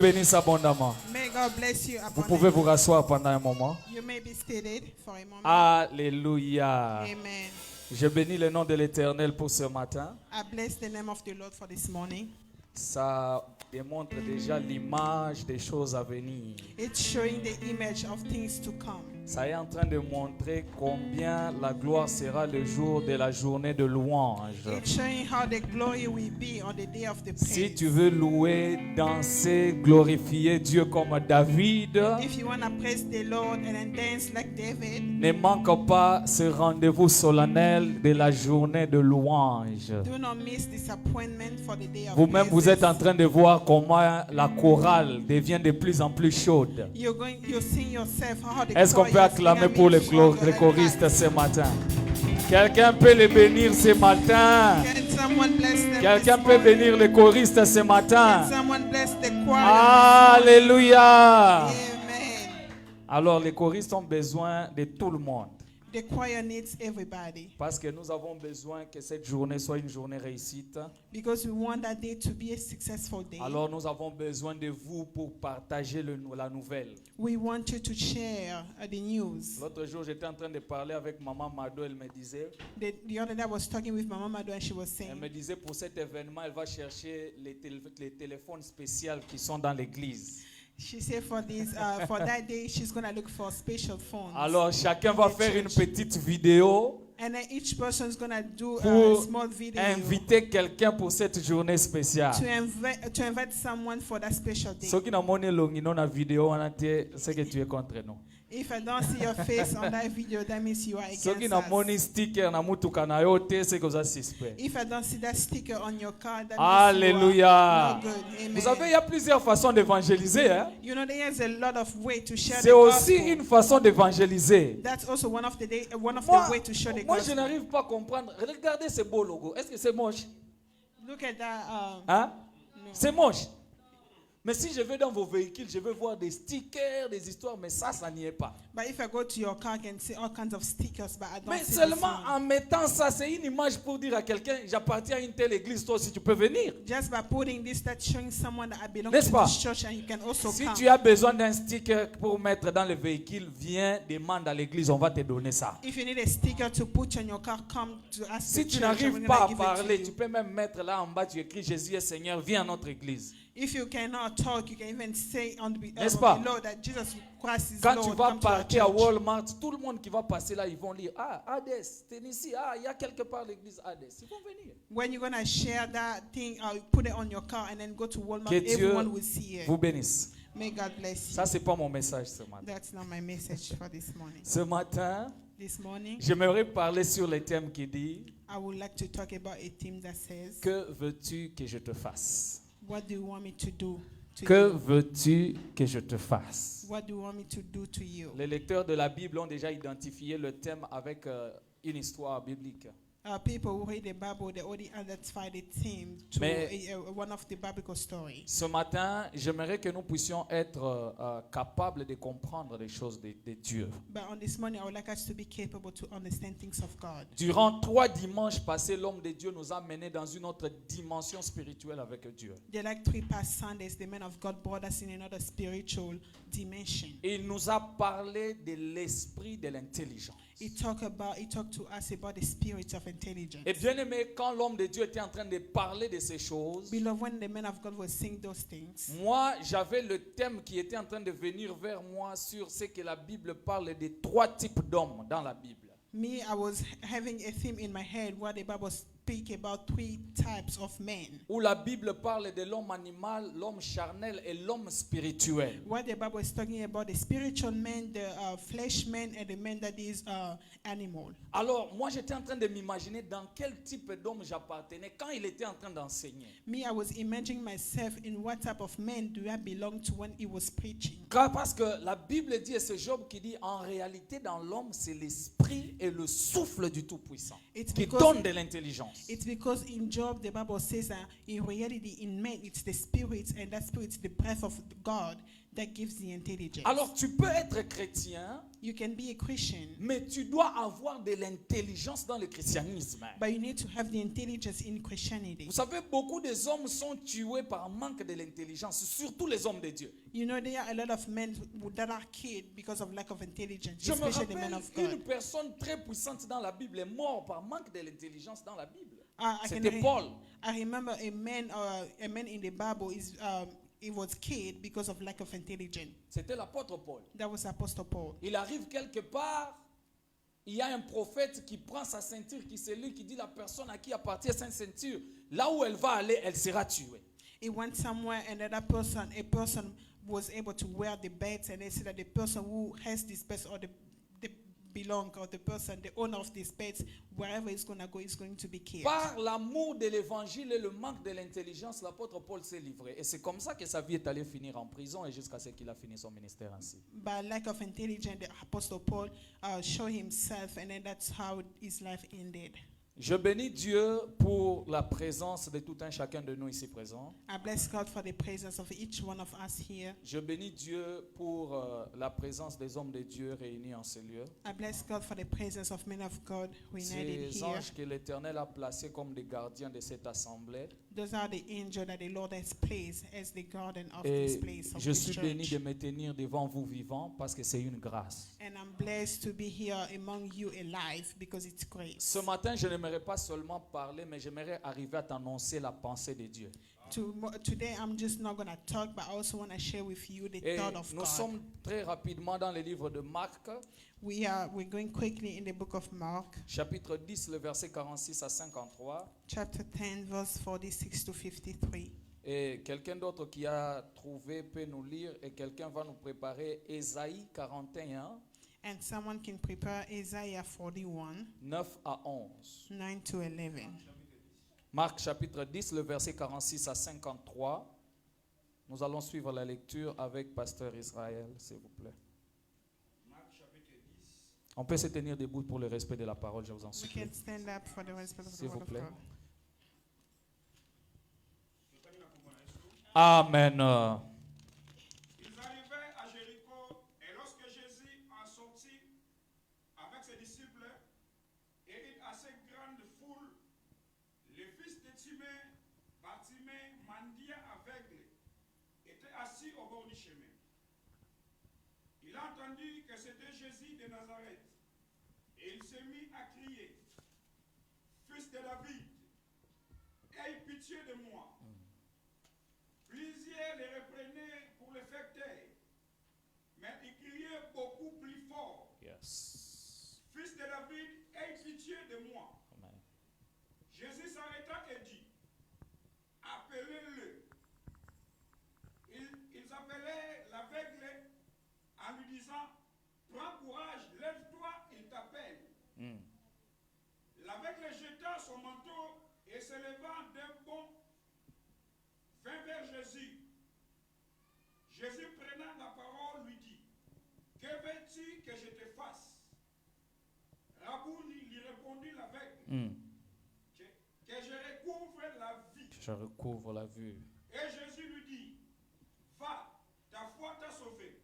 Bénisse abondamment. May God bless you Vous pouvez abundantly. vous rasseoir pendant un moment. You may be seated for a moment. Alléluia. Amen. Je bénis le nom de l'Éternel pour ce matin. I bless the name of the Lord for this morning. Ça démontre déjà l'image des choses à venir. It's showing the image of things to come. Ça est en train de montrer combien la gloire sera le jour de la journée de louange. It's showing how the glory will be on the day of the Si praise. tu veux louer, danser, glorifier Dieu comme David, If you want to praise the Lord and then dance like David, ne manque pas ce rendez-vous solennel de la journée de louange. do not miss this appointment for the day of Vous-même, vous praises. êtes en train de voir comment la chorale devient de plus en plus chaude. You're seeing yourself how the Est-ce qu'on choir peut is acclamer becoming pour les stronger and choristes faster. ce matin? Quelqu'un peut les bénir ce matin? Can someone bless them Quelqu'un this peut morning? bénir les choristes ce Can matin? someone bless the choir? Alléluia! Amen. Alors, les choristes ont besoin de tout le monde. The choir needs everybody Parce que nous avons besoin que cette journée soit une journée réussite. because we want that day to be a successful day. Alors, nous avons besoin de vous pour partager la nouvelle. We want you to share the news. L'autre jour, j'étais en train de parler avec Maman Mado. Elle me disait, The other day I was talking with Mama Mado and she was elle me saying disait pour cet événement, elle va chercher les téléphones spéciaux qui sont dans l'église. she said for that day she's gonna look for special phones. Alors, chacun va faire une petite vidéo And then each person's gonna do a pour small video inviter quelqu'un pour cette journée spéciale. to invite someone for that special day. Ceux qui n'ont pas longuino na vidéo, c'est que tu es contre nous. If I don't see your face on that video, that means you are Ceux qui against n'ont us. pas sticker na mutuka na yo te, c'est que vous êtes suspect. If I don't see that sticker on your car, that means Alléluia. you are not good. Amen. Vous savez, il y a plusieurs façons d'évangéliser. Hein? You know, there's a lot of way to share C'est the aussi gospel. une façon d'évangéliser. That's also one of the Moi, way to show the moi, je gospel. n'arrive pas à comprendre. Regardez ce beau logo. Est-ce que c'est moche? Look at that. Hein? No. C'est moche. Mais si je vais dans vos véhicules, je vais voir des stickers, des histoires, mais ça n'y est pas. But if I go to your car, I can see all kinds of stickers, but I don't Mais see this seulement one. en mettant ça, c'est une image pour dire à quelqu'un, j'appartiens à une telle église, toi aussi tu peux venir. Just by putting this, that's showing someone that I belong N'est-ce to pas? this church, and you can also Si come. tu as besoin d'un sticker pour mettre dans le véhicule, viens, demande à l'église, on va te donner ça. If you need a sticker to put on your car, come to us. Si tu n'arrives pas à parler, tu peux même mettre là en bas, tu écris Jésus est Seigneur, viens à notre église. If you cannot talk, you can even say on N'est-ce pas? below that Jesus Christ is Quand Lord. tu vas Come to our partir à church. Walmart, tout le monde qui va passer là, ils vont lire, ah, Hades, Tennessee, ah, il y a quelque part l'église Hades. Ils vont venir. When you're gonna share that thing, put it on your car and then go to Walmart. Que Dieu Everyone will see it. vous bénisse. May God bless you. Ça, c'est pas mon message ce matin. That's not my message for this morning. Ce matin, This morning, j'aimerais parler sur le thème qui dit, I would like to talk about a theme that says, que veux-tu que je te fasse? what do you want me to do to Que you? veux-tu que je te fasse? What do you want me to do to you? Les lecteurs de la Bible ont déjà identifié le thème avec une histoire biblique. People who read the Bible, they already identified the theme to Mais- one of the biblical stories. Ce matin, j'aimerais que nous puissions être capables de comprendre les choses de Dieu. But on this morning, I would like us to be capable to understand things of God. Durant 3 dimanches passés, l'homme de Dieu nous a menés dans une autre dimension spirituelle avec Dieu. There like 3 past Sundays, the man of God brought us in another spiritual dimension. Et il nous a parlé de l'esprit de l'intelligence. He talked to us about the spirit of intelligence. Et bien aimé, quand l'homme de Dieu était en train de parler de ces choses, Beloved, when the man of God was saying those things, moi, j'avais le thème qui était en train de venir vers moi sur ce que la Bible parle de 3 types d'hommes dans la Bible. I was having a theme in my head where the Bible speaks about 3 types of men. Où la Bible parle de l'homme animal, l'homme charnel et l'homme spirituel. Where the Bible is talking about the spiritual man, the flesh man, and the man that is animal. Alors, moi, j'étais en train de m'imaginer dans quel type d'homme j'appartenais quand il était en train d'enseigner. I was imagining myself in what type of man do I belong to when he was preaching. Parce que la Bible dit, et c'est Job qui dit, en réalité, dans l'homme, c'est l'esprit et le souffle du Tout-Puissant It's qui because- donne de l'intelligence. It's because in Job, the Bible says that in reality, in man, it's the spirit, and that spirit is the breath of God that gives the intelligence. Alors tu peux être chrétien, You can be a Christian, mais tu dois avoir de l'intelligence dans le christianisme. but you need to have the intelligence in Christianity. Vous savez, beaucoup des hommes sont tués par manque de l'intelligence, surtout les hommes de Dieu. You know, there are a lot of men that are killed because of lack of intelligence, Je me especially the men rappelle of God. une personne très puissante dans la Bible est morte par manque de l'intelligence dans la Bible. I can C'était Paul. I remember a man in the Bible he was killed because of lack of intelligence. C'était l'apôtre Paul. That was Apostle Paul. Il arrive quelque part, il y a un prophète qui prend sa ceinture, qui c'est lui qui dit la personne à qui appartient cette ceinture, là où elle va aller, elle sera tuée. He went somewhere and a person was able to wear the belt, and they said that the person who has this belt or the owner of this belt, wherever he's going to go, is going to be killed. Par l'amour de l'évangile et le manque de l'intelligence, l'apôtre Paul s'est livré. Et c'est comme ça que sa vie est allée finir en prison et jusqu'à ce qu'il a fini son ministère ainsi. By lack of intelligence, the Apostle Paul showed himself, and then that's how his life ended. Je bénis Dieu pour la présence de tout un chacun de nous ici présents. I bless God for the presence of each one of us here. Je bénis Dieu pour la présence des hommes de Dieu réunis en ce lieu. I bless God for the presence of men of God united Ces here. anges que l'Éternel a placés comme des gardiens de cette assemblée. Those are the angels that the Lord has placed as the garden of this Et place, of je this suis béni church. de me tenir devant vous vivant parce que c'est une grâce. And I'm blessed to be here among you alive because it's grace. Ce matin, je n'aimerais pas seulement parler, mais j'aimerais arriver à t'annoncer la pensée de Dieu. Today I'm just not going to talk, but I also want to share with you the Et thought of nous God. sommes très rapidement dans le livre de Marc, We're going quickly in the book of Mark, chapitre 10, le verset 46 à 53. chapter 10, verse 46 to 53. Et quelqu'un d'autre qui a trouvé peut nous lire et quelqu'un va nous préparer Ésaïe 41, And someone can prepare Isaiah 41, 9 à 11. 9 to 11. Marc chapitre 10, le verset 46 à 53. Nous allons suivre la lecture avec Pasteur Israël, s'il vous plaît. On peut se tenir debout pour le respect de la parole, je vous en We supplie. can stand up for the respect of the S'il vous word of plaît. God. Amen. Ils arrivaient à Jéricho et lorsque Jésus en sortit avec ses disciples et une assez grande foule, le fils de Timée, Bartimée, mendiant aveugle, était assis au bord du chemin. Il a entendu que c'était Jésus de Nazareth et il s'est mis à crier, « Fils de David, aie pitié de moi. » Plusieurs les reprenaient pour le faire taire, mais il criait beaucoup plus fort. Yes. Fils de David, aie pitié de moi. Amen. Jésus s'arrêta et dit, appelez-le. Ils appelaient l'aveugle en lui disant, prends courage, lève-toi, il t'appelle. L'aveugle jeta son manteau et se levant d'un bond, vint vers Jésus. Jésus prenant la parole lui dit, que veux-tu que je te fasse? Rabouni lui répondit l'aveugle, que je recouvre la vie. Je recouvre la vue. Et Jésus lui dit, va, ta foi t'a sauvé.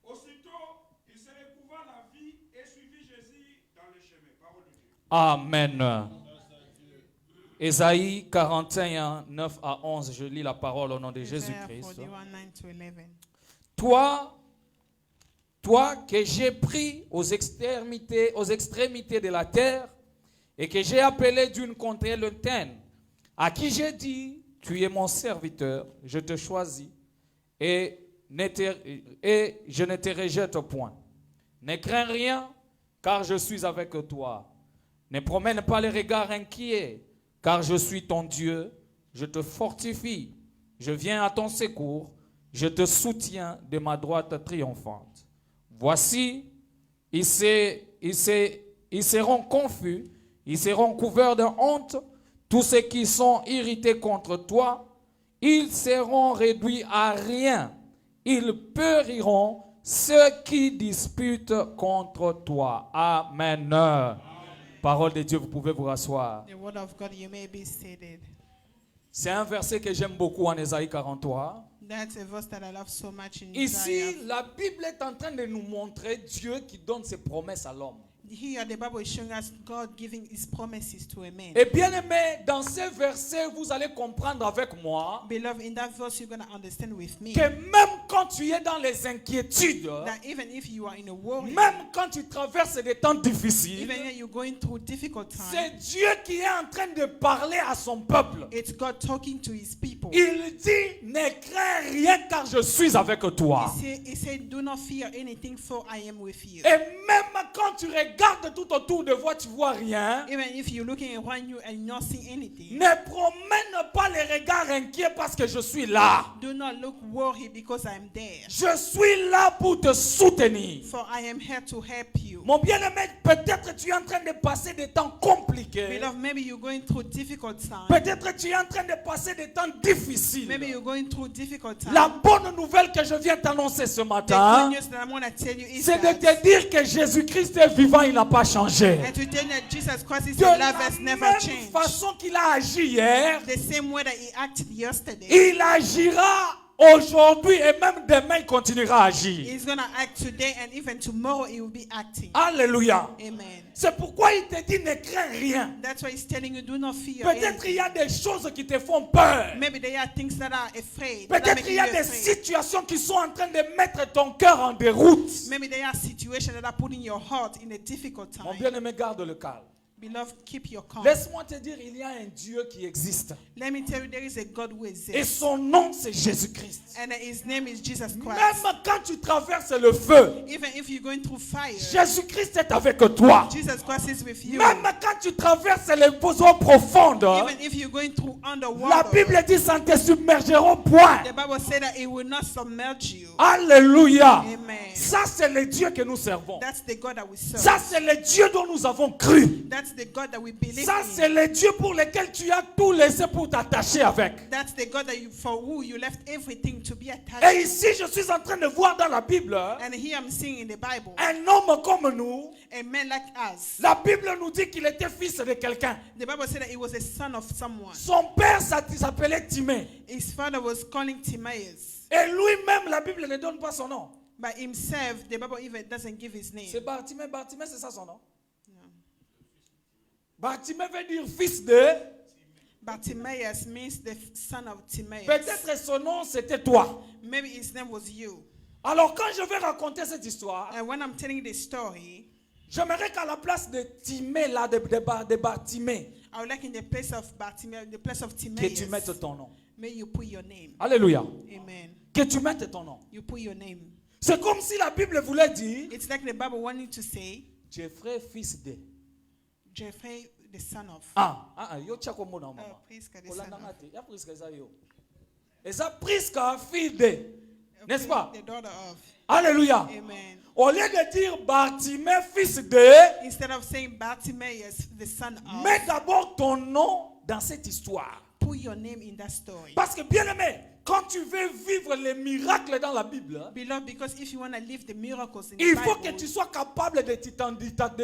Aussitôt, il se recouvra la vie et suivit Jésus dans le chemin. Parole de Dieu. Amen. Ésaïe 41, 9 à 11. Je lis la parole au nom de Isaiah Jésus-Christ. 41, 9 to 11. Toi que j'ai pris aux extrémités de la terre et que j'ai appelé d'une contrée lointaine, à qui j'ai dit, tu es mon serviteur, je te choisis et je ne te rejette point. Ne crains rien, car je suis avec toi. Ne promène pas les regards inquiets, car je suis ton Dieu, je te fortifie, je viens à ton secours, je te soutiens de ma droite triomphante. Voici, ils seront confus, ils seront couverts de honte, tous ceux qui sont irrités contre toi, ils seront réduits à rien, ils périront, ceux qui disputent contre toi. Amen. Parole de Dieu, vous pouvez vous rasseoir. The word of God, you may be seated. C'est un verset que j'aime beaucoup en Ésaïe 43. That's a verse that I love so much in Ici, Isaiah. la Bible est en train de nous montrer Dieu qui donne ses promesses à l'homme. Here, the Bible is showing us God giving His promises to a man. Et bien aimé, dans ces versets, vous allez comprendre avec moi Beloved, in that verse, you're going to understand with me que même quand tu es dans les inquiétudes, that even if you are in a worry, même quand tu traverses des temps difficiles, even when you're going through difficult c'est times, Dieu qui est en train de parler à son peuple. it's God talking to His people. Il dit, ne crains rien car je suis avec toi. He said, do not fear anything, for I am with you. Et même quand tu regardes tout autour de toi, tu vois rien, Even if you're looking around you and not seeing anything, ne promène pas les regards inquiets parce que je suis là. do not look worried because I'm there. Je suis là pour te soutenir. For I am here to help you. Mon bien-aimé, peut-être tu es en train de passer des temps compliqués. Beloved, maybe you're going through difficult times. Peut-être tu es en train de passer des temps difficiles. Maybe you're going through difficult times. La bonne nouvelle que je viens t'annoncer ce The matin, good news that I'm going to tell you is c'est de that, te dire que Jésus-Christ est vivant, il n'a pas changé. and to tell you that Jesus Christ is De alive, la has never même changed. façon qu'il a agi hier, The same way that He acted yesterday, il agira aujourd'hui et même demain il continuera à agir. He's going to act today, and even tomorrow He will be acting. Alléluia. Amen. C'est pourquoi il te dit ne crains rien. That's why He's telling you, do not fear Peut-être il y anything. a des choses qui te font peur. Maybe there are things that are afraid. That are Peut-être il making y a you des afraid. situations qui sont en train de mettre ton cœur en déroute. Maybe there are situations that are putting your heart in a difficult Mon time. bien-aimé, garde le calme. Beloved, keep your calm. Laisse-moi te dire, il y a un Dieu qui existe. Let me tell you, there is a God who Et exists. son nom, c'est Jésus-Christ. And His name is Jesus Christ. Même quand tu traverses le feu, Even if you're going through fire, Jésus-Christ est avec toi. Jesus Christ is with you. Même quand tu traverses les eaux profondes, Even if you're going through la underwater, Bible dit ça ne te submergeront point. the Bible said that it will not submerge you. Alléluia. Amen. Ça, c'est le Dieu que nous servons. That's the God that we serve. Ça, c'est le Dieu dont nous avons cru. That's the God that we believe Ça, c'est in. le Dieu pour lequel tu as tout laissé pour t'attacher avec. That's the God that you, for who you left everything to be attached Et to. ici, je suis en train de voir dans la Bible And here I'm seeing in the Bible, un homme comme nous. a man like us. La Bible nous dit qu'il était fils de quelqu'un. The Bible said that he was a son of someone. Son père s'appelait Timée. His father was calling Timaeus. Et lui-même, la Bible ne donne pas son nom. By himself, the Bible even doesn't give his name. C'est Bartimée. Bartimée, c'est ça son nom. No. Bartimée veut dire fils de. But Timaeus means the son of Timaeus. Peut-être son nom, c'était toi. Maybe his name was you. Alors, quand je vais raconter cette histoire, And when I'm telling the story, j'aimerais qu'à la place de Timée, là, de Bartimée, I would like in the place of Bartimaeus, the place of que tu Timaeus, mettes ton nom. may you put your name. Alléluia. Amen. Que tu mettes ton nom. You put your name. C'est comme si la Bible voulait dire It's like the Bible wanting to say, Jeffrey, fils de. Jeffrey, the son of. Yo chako mona mama. Priska, the son Olanda of. ngate, ya priska eza yo. Eza priska fille de. N'est-ce pas? The daughter of. Alléluia. Amen. Au lieu de dire Bartimée, fils de, Instead of saying Bartimaeus, the son of, mets d'abord ton nom dans cette histoire. put your name in that story. Parce que bien aimé, quand tu veux vivre les miracles dans la Bible, Beloved, because if you want to live the miracles in il the faut Bible, que tu sois capable de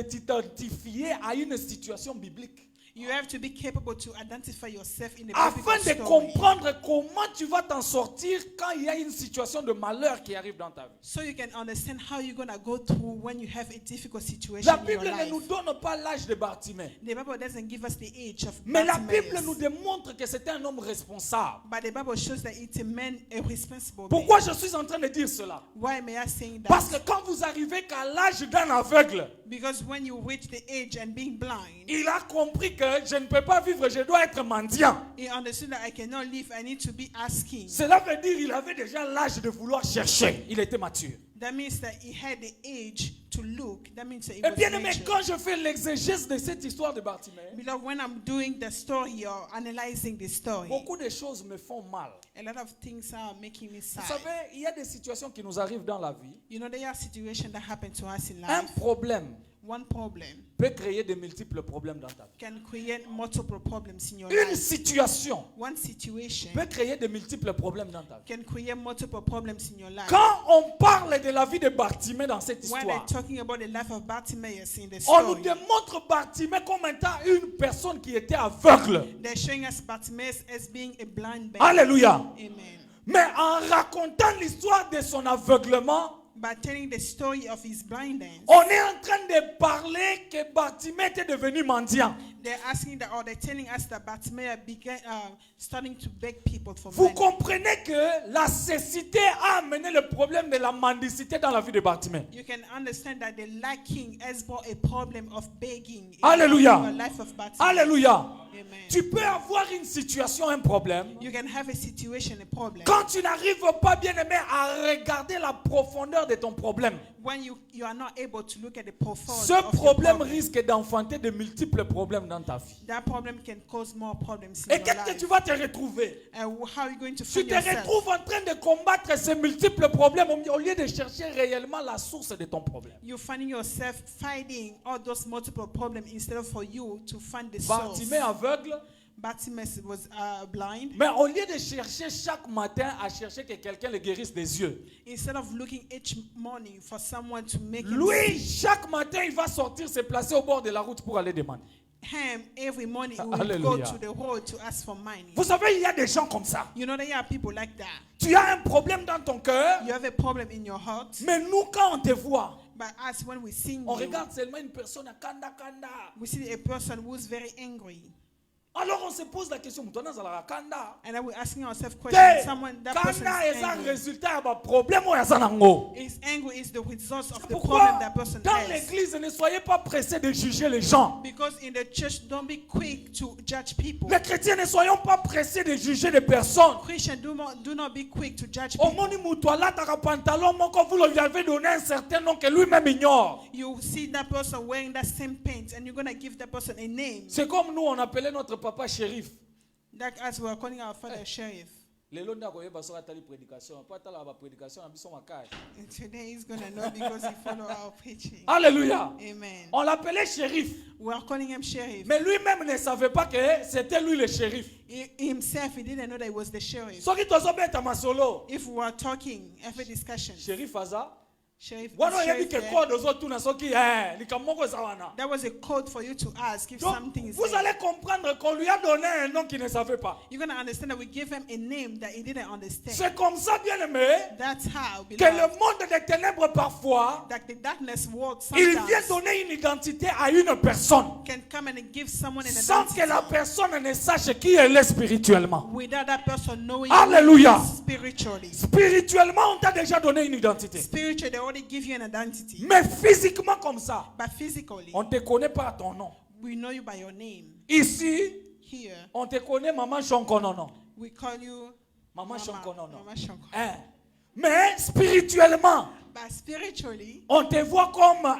t'identifier à une situation biblique. you have to be capable to identify yourself in the Afin biblical de story. comprendre comment tu vas t'en sortir quand il y a une situation de malheur qui arrive dans ta vie. So you can understand how you're going to go through when you have a difficult situation La in your Bible ne nous life. donne pas l'âge de Bartimée. The Bible doesn't give us the age of Mais la Bartimaeus, Bible nous démontre que c'était un homme responsable. but the Bible shows that it's a man, a responsible Pourquoi man. je suis en train de dire cela? Why may I say that? Parce que quand vous arrivez qu'à l'âge d'un aveugle, Because when you reach the age and being blind, il a compris que je ne peux pas vivre, je dois être mendiant. he understood that I cannot live, I need to be asking. Cela veut dire qu'il avait déjà l'âge de vouloir chercher. Il était mature. That means that he had the age to look. That means that he Et was bien aimé, mature. quand je fais l'exégèse de cette histoire de Bartimée, Beloved, when I'm doing the story or analyzing the story, beaucoup de choses me font mal. a lot of things are making me Vous sad. savez, il y a des situations qui nous arrivent dans la vie. You know, there are situations that happen to us in Un life. problème One problem peut créer de multiples problèmes dans ta vie. can create multiple problems in your Une life. situation One situation peut créer de multiples problèmes dans ta vie. can create multiple problems in your life. Quand on parle de la vie de Bartimée dans cette When histoire, they're talking about the life of Bartimaeus in the on nous story, démontre Bartimée comme étant une personne qui était aveugle. they're showing us Bartimaeus as being a blind man. Alléluia. Amen. Mais en racontant l'histoire de son aveuglement, By telling the story of his blindness, on est en train de parler que Bartimée était devenu mendiant. they're asking that, or they're telling us that Bartimaeus began starting to beg people for Vous money. comprenez que la cécité a amené le problème de la mendicité dans la vie de Bartimée. You can understand that the lacking has brought a problem of begging in Alléluia. the life of Bartimaeus. Alléluia. Amen. Tu peux avoir une situation, un problème. You can have a situation, a problem. Quand tu n'arrives pas, bien aimé, à regarder la profondeur de ton problème, When you are not able to look at the profile ce of your problème problem, risque d'enfanter de multiples problèmes dans ta vie. that problem can cause more problems in Et your qu'est-ce que life. tu vas te retrouver? And how are you going to Tu find te yourself? retrouves en train de combattre ces multiples problèmes au lieu de chercher réellement la source de ton problème. You're finding yourself fighting all those multiple problems instead of for you to find the source. Bartimée aveugle, Bartimaeus was blind. mais au lieu de chercher chaque matin à chercher que quelqu'un le guérisse des yeux, Instead of looking each morning for someone to make him lui, see chaque matin, il va sortir, se placer au bord de la route pour aller demander. him, every morning he will go Hallelujah. to the road to ask for money. Vous savez, il y a des gens comme ça. You know, there are people like that. Tu as un problème dans ton cœur, You have a problem in your heart, mais nous, quand on te voit, but as when we sing on you, regarde seulement une personne à kanda kanda. we see a person who's very angry. Alors on se pose la question, mutona zala kanda. And then we're asking ourselves Te, questions. Someone, that person kanda is est un angry. résultat ya ba problème oyo aza nango. Is angry is the result of the problem Pourquoi that person dans has. l'église ne soyez pas pressés de juger les gens. Because in the church, don't be quick to judge people. Les chrétiens ne soyons pas pressés de juger les personnes. Christians, do not be quick to judge Au people. moni mutu alataka pantalon moko, vous lui avez donné un certain nom que lui-même ignore. You see that person wearing that same pants and you're going to give that person a name. C'est comme nous on appelait notre papa shérif. That as we are calling our father sheriff. Lelo ndako yeba so atali prédication, pas atala ba prédication na biso makaya. And today he's going to know because he follow our preaching. Alléluia. Amen. On l'appelait shérif, We are calling him sheriff. mais lui-même ne savait pas que c'était lui le shérif. Himself, he didn't know that he was the sheriff. Soki tozobeta masolo, If we were talking, every discussion, shérif aza. sheriff, is Wana sheriff yebi ke there. code ozotuna soki likamoko eza wana. That was a code for you to ask if Donc, something is vous there. allez comprendre qu'on lui a donné un nom qu'il ne savait pas. You're going to understand that we gave him a name that he didn't understand. C'est comme ça, bien aimé, That's how, que beloved, le monde des ténèbres parfois, that the darkness world il vient sometimes donner une identité à une personne can come and give someone an sans identity que la personne ne sache qui elle est spirituellement. without that person knowing Alléluia. who he is spiritually. Spirituellement, on t'a déjà donné une identité. Spiritually, they already give you an identity. Mais physiquement comme ça, But physically, on ne te connaît pas à ton nom. we know you by your name. Ici, Here, on te connaît Maman Chonkonono. we call you Maman Chonkonono. Mama Shonko. Hein? Mais spirituellement, But spiritually, on te voit comme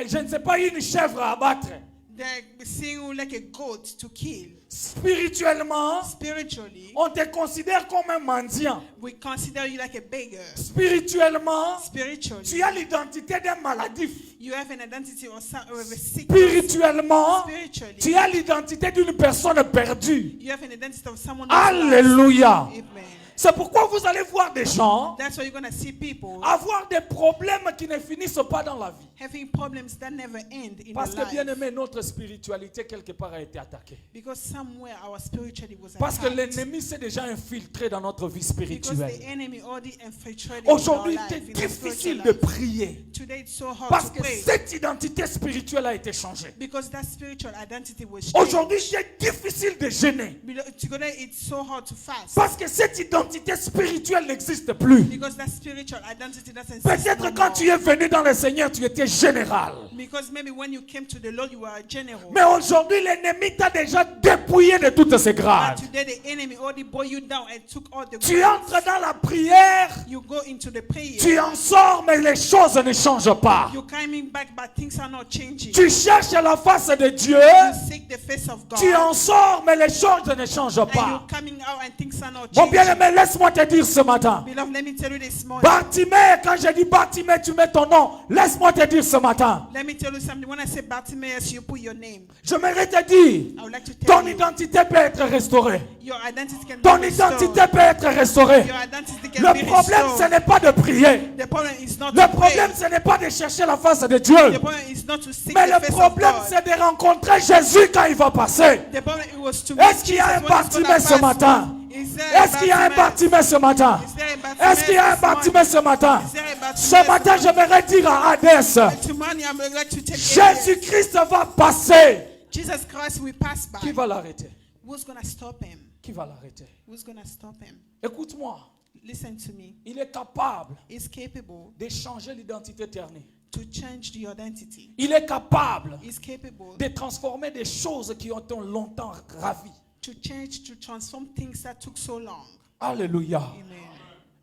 je ne sais pas, une chèvre à abattre. they're seeing you like a goat to kill. Spirituellement, Spiritually, on te considère comme un mendiant. we consider you like a beggar. Spirituellement, Spiritually, tu as l'identité d'un maladif. you have an identity of a sick person. Spirituellement, Spiritually, tu as l'identité d'une personne perdue. you have an identity of someone who's lost. Alléluia. Amen. C'est pourquoi vous allez voir des gens That's why you're going to see people avoir des problèmes qui ne finissent pas dans la vie. having problems that never end in Parce their que, bien life. aimé, notre spiritualité quelque part a été attaquée. Because somewhere our spirituality was Parce que attacked. l'ennemi s'est déjà infiltré dans notre vie Because spirituelle. the enemy already infiltrated in our Aujourd'hui, life, c'est in our difficile spiritual de life. prier. Today it's so hard Parce to que pray. cette identité spirituelle a été changée. Because that spiritual identity was changed. Aujourd'hui, c'est difficile de jeûner. Today it's so hard to fast. Parce que cette identité spirituelle n'existe plus. Because that spiritual identity doesn't exist Peut-être no quand more. tu es venu dans le Seigneur, tu étais général. Because maybe when you came to the Lord, you were a general. Mais aujourd'hui, l'ennemi t'a déjà dépouillé de toutes ces But grades. today the enemy already brought you down and took all the Tu glory. entres dans la prière, You go into the prayer. tu en sors, mais les choses ne changent pas. You're coming back, but things are not changing. Tu cherches la face de Dieu, You seek the face of God. tu en sors, mais les choses ne changent And pas. you're coming out and things are not Mon changing. bien-aimé, laisse-moi te dire ce matin. Beloved, let me tell you this morning. Bartimée, quand je dis Bartimée, tu mets ton nom. Laisse-moi te dire ce matin. Let me tell you something. When I say Bartimaeus, you put your name. J'aimerais te dire, I would like to tell ton you, identité peut être restaurée. your identity can Ton be restored. identité peut être restaurée. Your identity can Le be problème, ce restored. n'est pas de prier. The problem is not Le to problème, pray. ce n'est pas de chercher la face de Dieu. The problem is not to seek Mais the le face of problème, God. c'est de rencontrer Jésus quand il va passer. The problem was to Est-ce qu'il y a un Jesus when he's Bartimée gonna ce pass. matin? Is there a Est-ce qu'il y a un Bartimaeus? Bartimée ce matin? Is there a Bartimaeus Est-ce qu'il y a un this morning? Bartimée ce matin? Is there a Bartimaeus Ce matin, this morning? j'aimerais dire à Hadès, Tomorrow I'm going to take Jésus-Christ va passer. Jesus Christ will pass by. Qui va l'arrêter? Who's going to stop him? Qui va l'arrêter? Who's going to stop him? Écoute-moi, Listen to me. il est capable He's capable de changer l'identité éternelle. to change the identity. Il est capable He's capable de transformer des choses qui ont été longtemps ravies. to change, to transform things that took so long. Alléluia. Amen.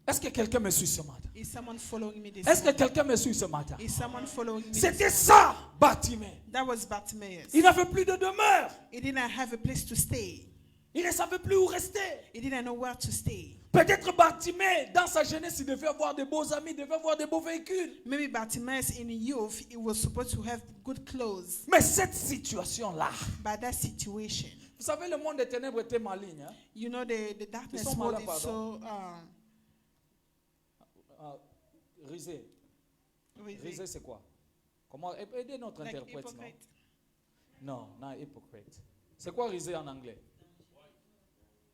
Est-ce que quelqu'un me suit ce matin? Is someone following me this Est-ce que morning? quelqu'un me suit ce matin? Is someone following me this C'était morning? ça, Bartimée. That was Bartimaeus. Il n'avait plus de demeure. He didn't have a place to stay. Il ne savait plus où rester. He didn't know where to stay. Peut-être Bartimée, dans sa jeunesse, il devait avoir de beaux amis, il devait avoir de beaux véhicules. Maybe Bartimaeus in youth, he was supposed to have good clothes. Mais cette situation-là, But that situation, vous savez, le monde des ténèbres était maligne. Hein? you know, the darkness sont mode malins, is so Risé. risky. Risé, c'est quoi? Comment aider notre Like interprète? hypocrite. Non, non, hypocrite. C'est quoi risé en anglais?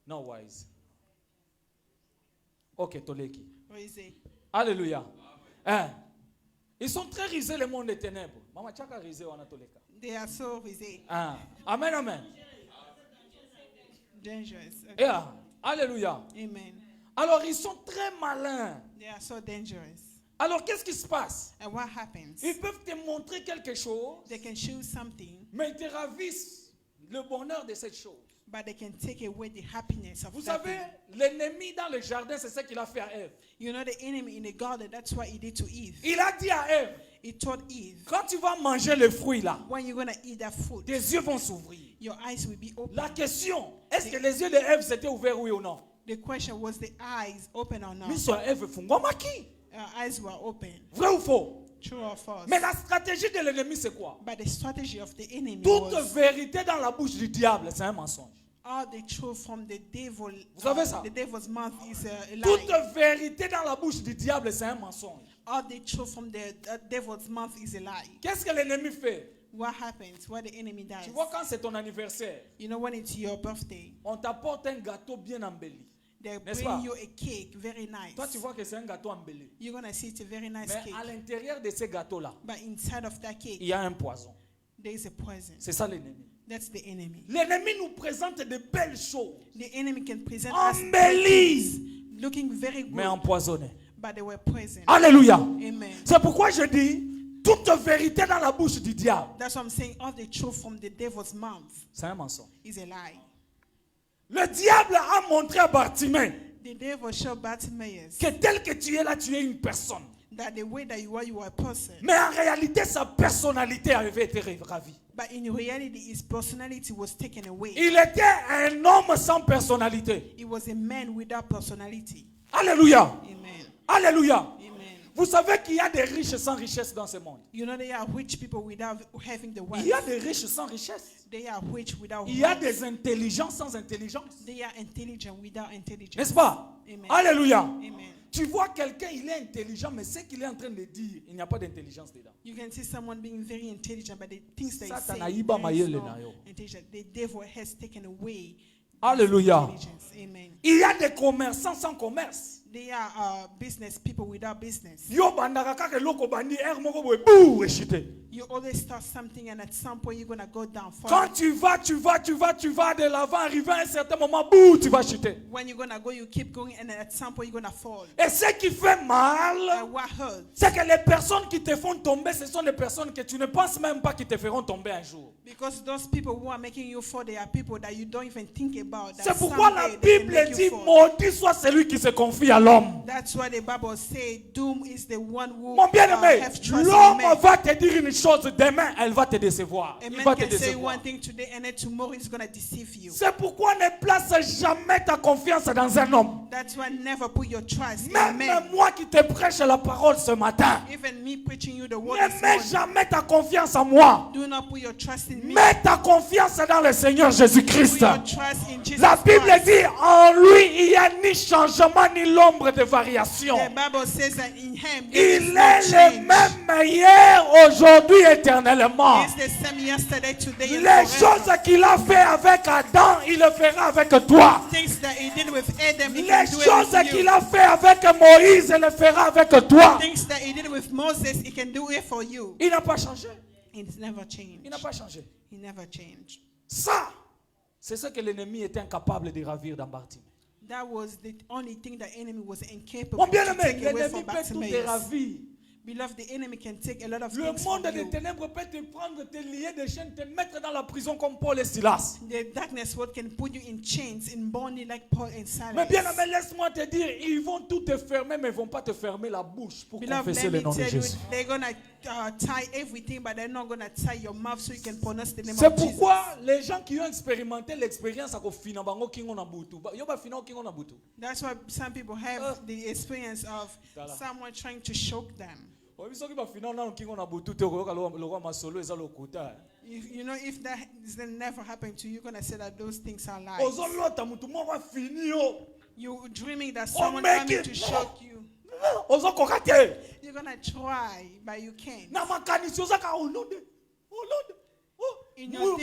No wise. Ok, Toleki. Risky. Alléluia. Hein? Ils sont très risés, le monde des ténèbres. Mama Chaka risé en Toleka. They are so risky. Hein? Amen, amen. Dangerous. Okay. Yeah. Alléluia. Amen. Alors, ils sont très malins. They are so dangerous. Alors, qu'est-ce qui se passe? And what happens? Ils peuvent te montrer quelque chose, They can show something, mais ils te ravissent le bonheur de cette chose. but they can take away the happiness of Vous that savez, thing. l'ennemi dans le jardin, c'est ce qu'il a fait à Ève. You know, the enemy in the garden, that's what he did to Eve. Il a dit à Ève, He told Eve, quand tu vas manger le fruit là, when you're going to eat that food, tes yeux vont s'ouvrir. your eyes will be open. La question, est-ce que les yeux de Ève s'étaient ouverts, oui ou non? The question was the eyes open or not? Miso Ève fungwa maki. Her eyes were open. Vrai ou faux? True or false? Mais la stratégie de l'ennemi, c'est quoi? But the strategy of the enemy Toute was vérité dans la bouche du diable, c'est un mensonge. all the truth from the devil. Vous savez ça? The devil's mouth is a lie. Toute vérité dans la bouche du diable, c'est un mensonge. All the truth from the devil's mouth is a lie. Qu'est-ce que l'ennemi fait? What happens? What the enemy does? Tu vois, quand c'est ton anniversaire, You know, when it's your birthday, on t'apporte un gâteau bien embelli. they N'est-ce bring pas? you a cake, very nice. Toi, tu vois que c'est un gâteau embelli. You're gonna see it's a very nice Mais cake, à l'intérieur de ce gâteau-là, but inside of that cake, il y a un poison. there is a poison. C'est ça l'ennemi. That's the enemy. L'ennemi nous présente de belles choses, The enemy can present us great embellies, things, looking very good, mais empoisonnées. but they were poisoned. Alléluia. Amen. C'est pourquoi je dis, toute vérité dans la bouche du diable, That's what I'm saying. All the truth from the devil's mouth c'est un mensonge. is a lie. Le diable a montré à Bartimée The devil showed Bartimaeus que tel que tu es là, tu es une personne. that the way that you are a person. Mais en réalité, sa personnalité avait été ravie. But in reality, his personality was taken away. Il était un homme sans personnalité. He was a man without personality. Alléluia. Amen. Alléluia. Amen. Vous savez qu'il y a des riches sans richesse dans ce monde. You know, there are rich people without having the wealth. Il y a des riches sans richesse. They are rich without Il y a wealth. des intelligents sans intelligence. They are intelligent without intelligence. N'est-ce pas? Amen. Alléluia. Amen. Tu vois quelqu'un, il est intelligent, mais ce qu'il est en train de dire, il n'y a pas d'intelligence dedans. You can see someone being very intelligent, but the things they Satan say, a iba there is mayele no na yo. intelligence. The devil has taken away Alléluia. intelligence. Amen. Il y a des commerçants sans commerce. They are business people without business. Yo bandaka kaka loko bandi er moko boye bouh eshite. You always start something, and at some point you're gonna go down. Quand tu vas de l'avant, arrivé à un certain moment, bouh, tu vas chuter. When you're gonna go, you keep going, and at some point you're gonna fall. Et ce qui fait mal, And what hurts? c'est que les personnes qui te font tomber, ce sont des personnes que tu ne penses même pas qu'ils te feront tomber un jour. Because those people who are making you fall, they are people that you don't even think about. That C'est pourquoi la someday they can Bible make you dit, fall. maudit soit celui qui se confie à l'homme. That's why the Bible says, doom is the one who Mon bien-aimé, have trust in l'homme man. va te dire une chose, demain, elle va te décevoir. A Il man va te can say décevoir. one thing today, and then tomorrow he's gonna deceive you. C'est pourquoi ne place jamais ta confiance dans un homme. That's why never put your trust in Même men. moi qui te prêche la parole ce matin, Even me preaching you the word ne this mets morning, jamais ta confiance en moi. do not put your trust in me. Mets ta confiance dans le Seigneur Put Jésus-Christ. your trust in Jesus La Bible Christ. dit, en lui, il n'y a ni changement ni l'ombre de variation. The Bible says that in him there is Il no est le change. même hier, aujourd'hui, éternellement. He's the same yesterday, today, and Les forever. choses qu'il a fait avec Adès, Adam, il le fera avec toi. Things that he did with Adam, he Les can do it choses with qu'il you. a fait avec Moïse, il le fera avec toi. Things that he did with Moses, he can do it for you. Il n'a pas changé. It's never changed. Il n'a pas changé. He never changed. Ça, c'est ce que l'ennemi était incapable de ravir dans Bartimée. That was the only thing the enemy was incapable Mon to bien-aimé, take away l'ennemi from peut tout te Bartimaeus. ravir. Beloved, the enemy can take a lot of Le things monde from des you. ténèbres peut te prendre, te lier des chaînes, te mettre dans la prison comme Paul et Silas. The darkness what can put you in chains, in bondage like Paul and Silas. Mais bien aimé, laisse-moi te dire, ils vont tout te fermer, mais ils ne vont pas te fermer la bouche pour Beloved, confesser let le me nom de tell you, Jésus. they're gonna tie everything, but they're not gonna tie your mouth so you can pronounce the name C'est of Jesus. pourquoi les gens qui ont expérimenté l'expérience à Kofina Bango Kingo Nabutu, Yoba Fina Kingo Nabutu. That's why some people have the experience of Voilà. someone trying to choke them. You know, if that has never happened to you, you're gonna say that those things are lies. You're dreaming that someone make coming it. to shock you. You're gonna try, but you can't. In your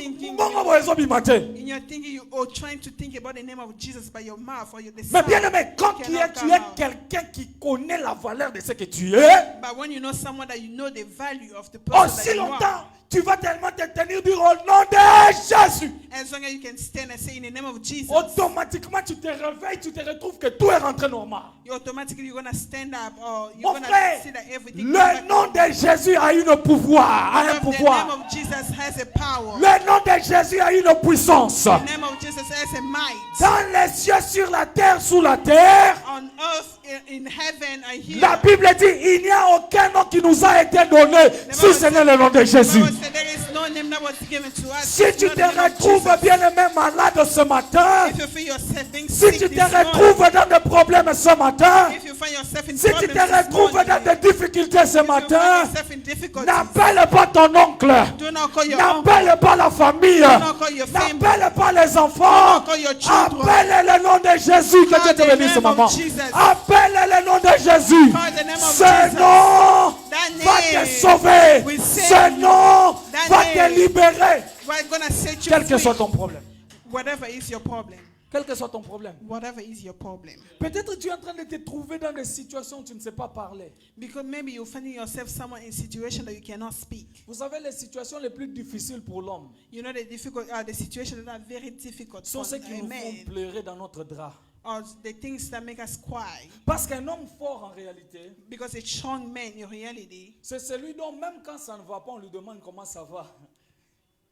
thinking, you are trying to think about the name of Jesus by your mouth or your Mais desire. bien aimé, quand tu cannot es come out. quelqu'un qui connaît la valeur de ce que tu es, But when you know someone that you know the value of the person aussi that you longtemps, are, tu vas tellement te tenir dire au nom de Jésus. as long as you can stand and say in the name of Jesus, Automatiquement, tu te réveilles, tu te retrouves que tout est rentré normal. you automatically you're gonna stand up or you're Mon gonna frère, see that everything. le nom de Jésus a une pouvoir, a un The name pouvoir. of Jesus has a power. Le nom de Jésus a une puissance. The name of Jesus has a might. Dans les cieux, sur la terre, sous la terre, On earth, in heaven, and here. la Bible dit, il n'y a aucun nom qui nous a été donné si ce n'est le nom de Jésus. The Bible said there is no name that was given to us. Si It's tu not te the name of retrouves Jesus. bien aimé malade ce matin, If you feel yourself being si sick tu this te morning, retrouves dans des problèmes ce matin, if you find yourself in si tu problems te this retrouves morning, dans des difficultés ce if you find matin, yourself in difficulties, n'appelle pas ton oncle, do not call your uncle, n'appelle pas la famille, not call your family, n'appelle pas les enfants, not call your children. appelle le nom de Jésus. Que Dieu te the bénisse ce name of moment. Jesus. Appelle le nom de Jésus. Call the name of Ce Jesus. nom That va te name sauver. will Ce save you. nom That va te name libérer. we're gonna set you Quel que free. soit ton problème. Whatever is your problem, Quel que soit ton problème. whatever is your problem, Peut-être tu es en train de te trouver dans des situations où tu ne sais pas parler. because maybe you're finding yourself somewhere in a situation that you cannot speak. Vous savez, les situations les plus difficiles pour l'homme You know the situations that are very difficult sont for ceux qui a nous man, font pleurer dans notre drap. or the things that make us cry. Parce qu'un homme fort en réalité, Because a strong man in reality, c'est celui dont même quand ça ne va pas, on lui demande comment ça va.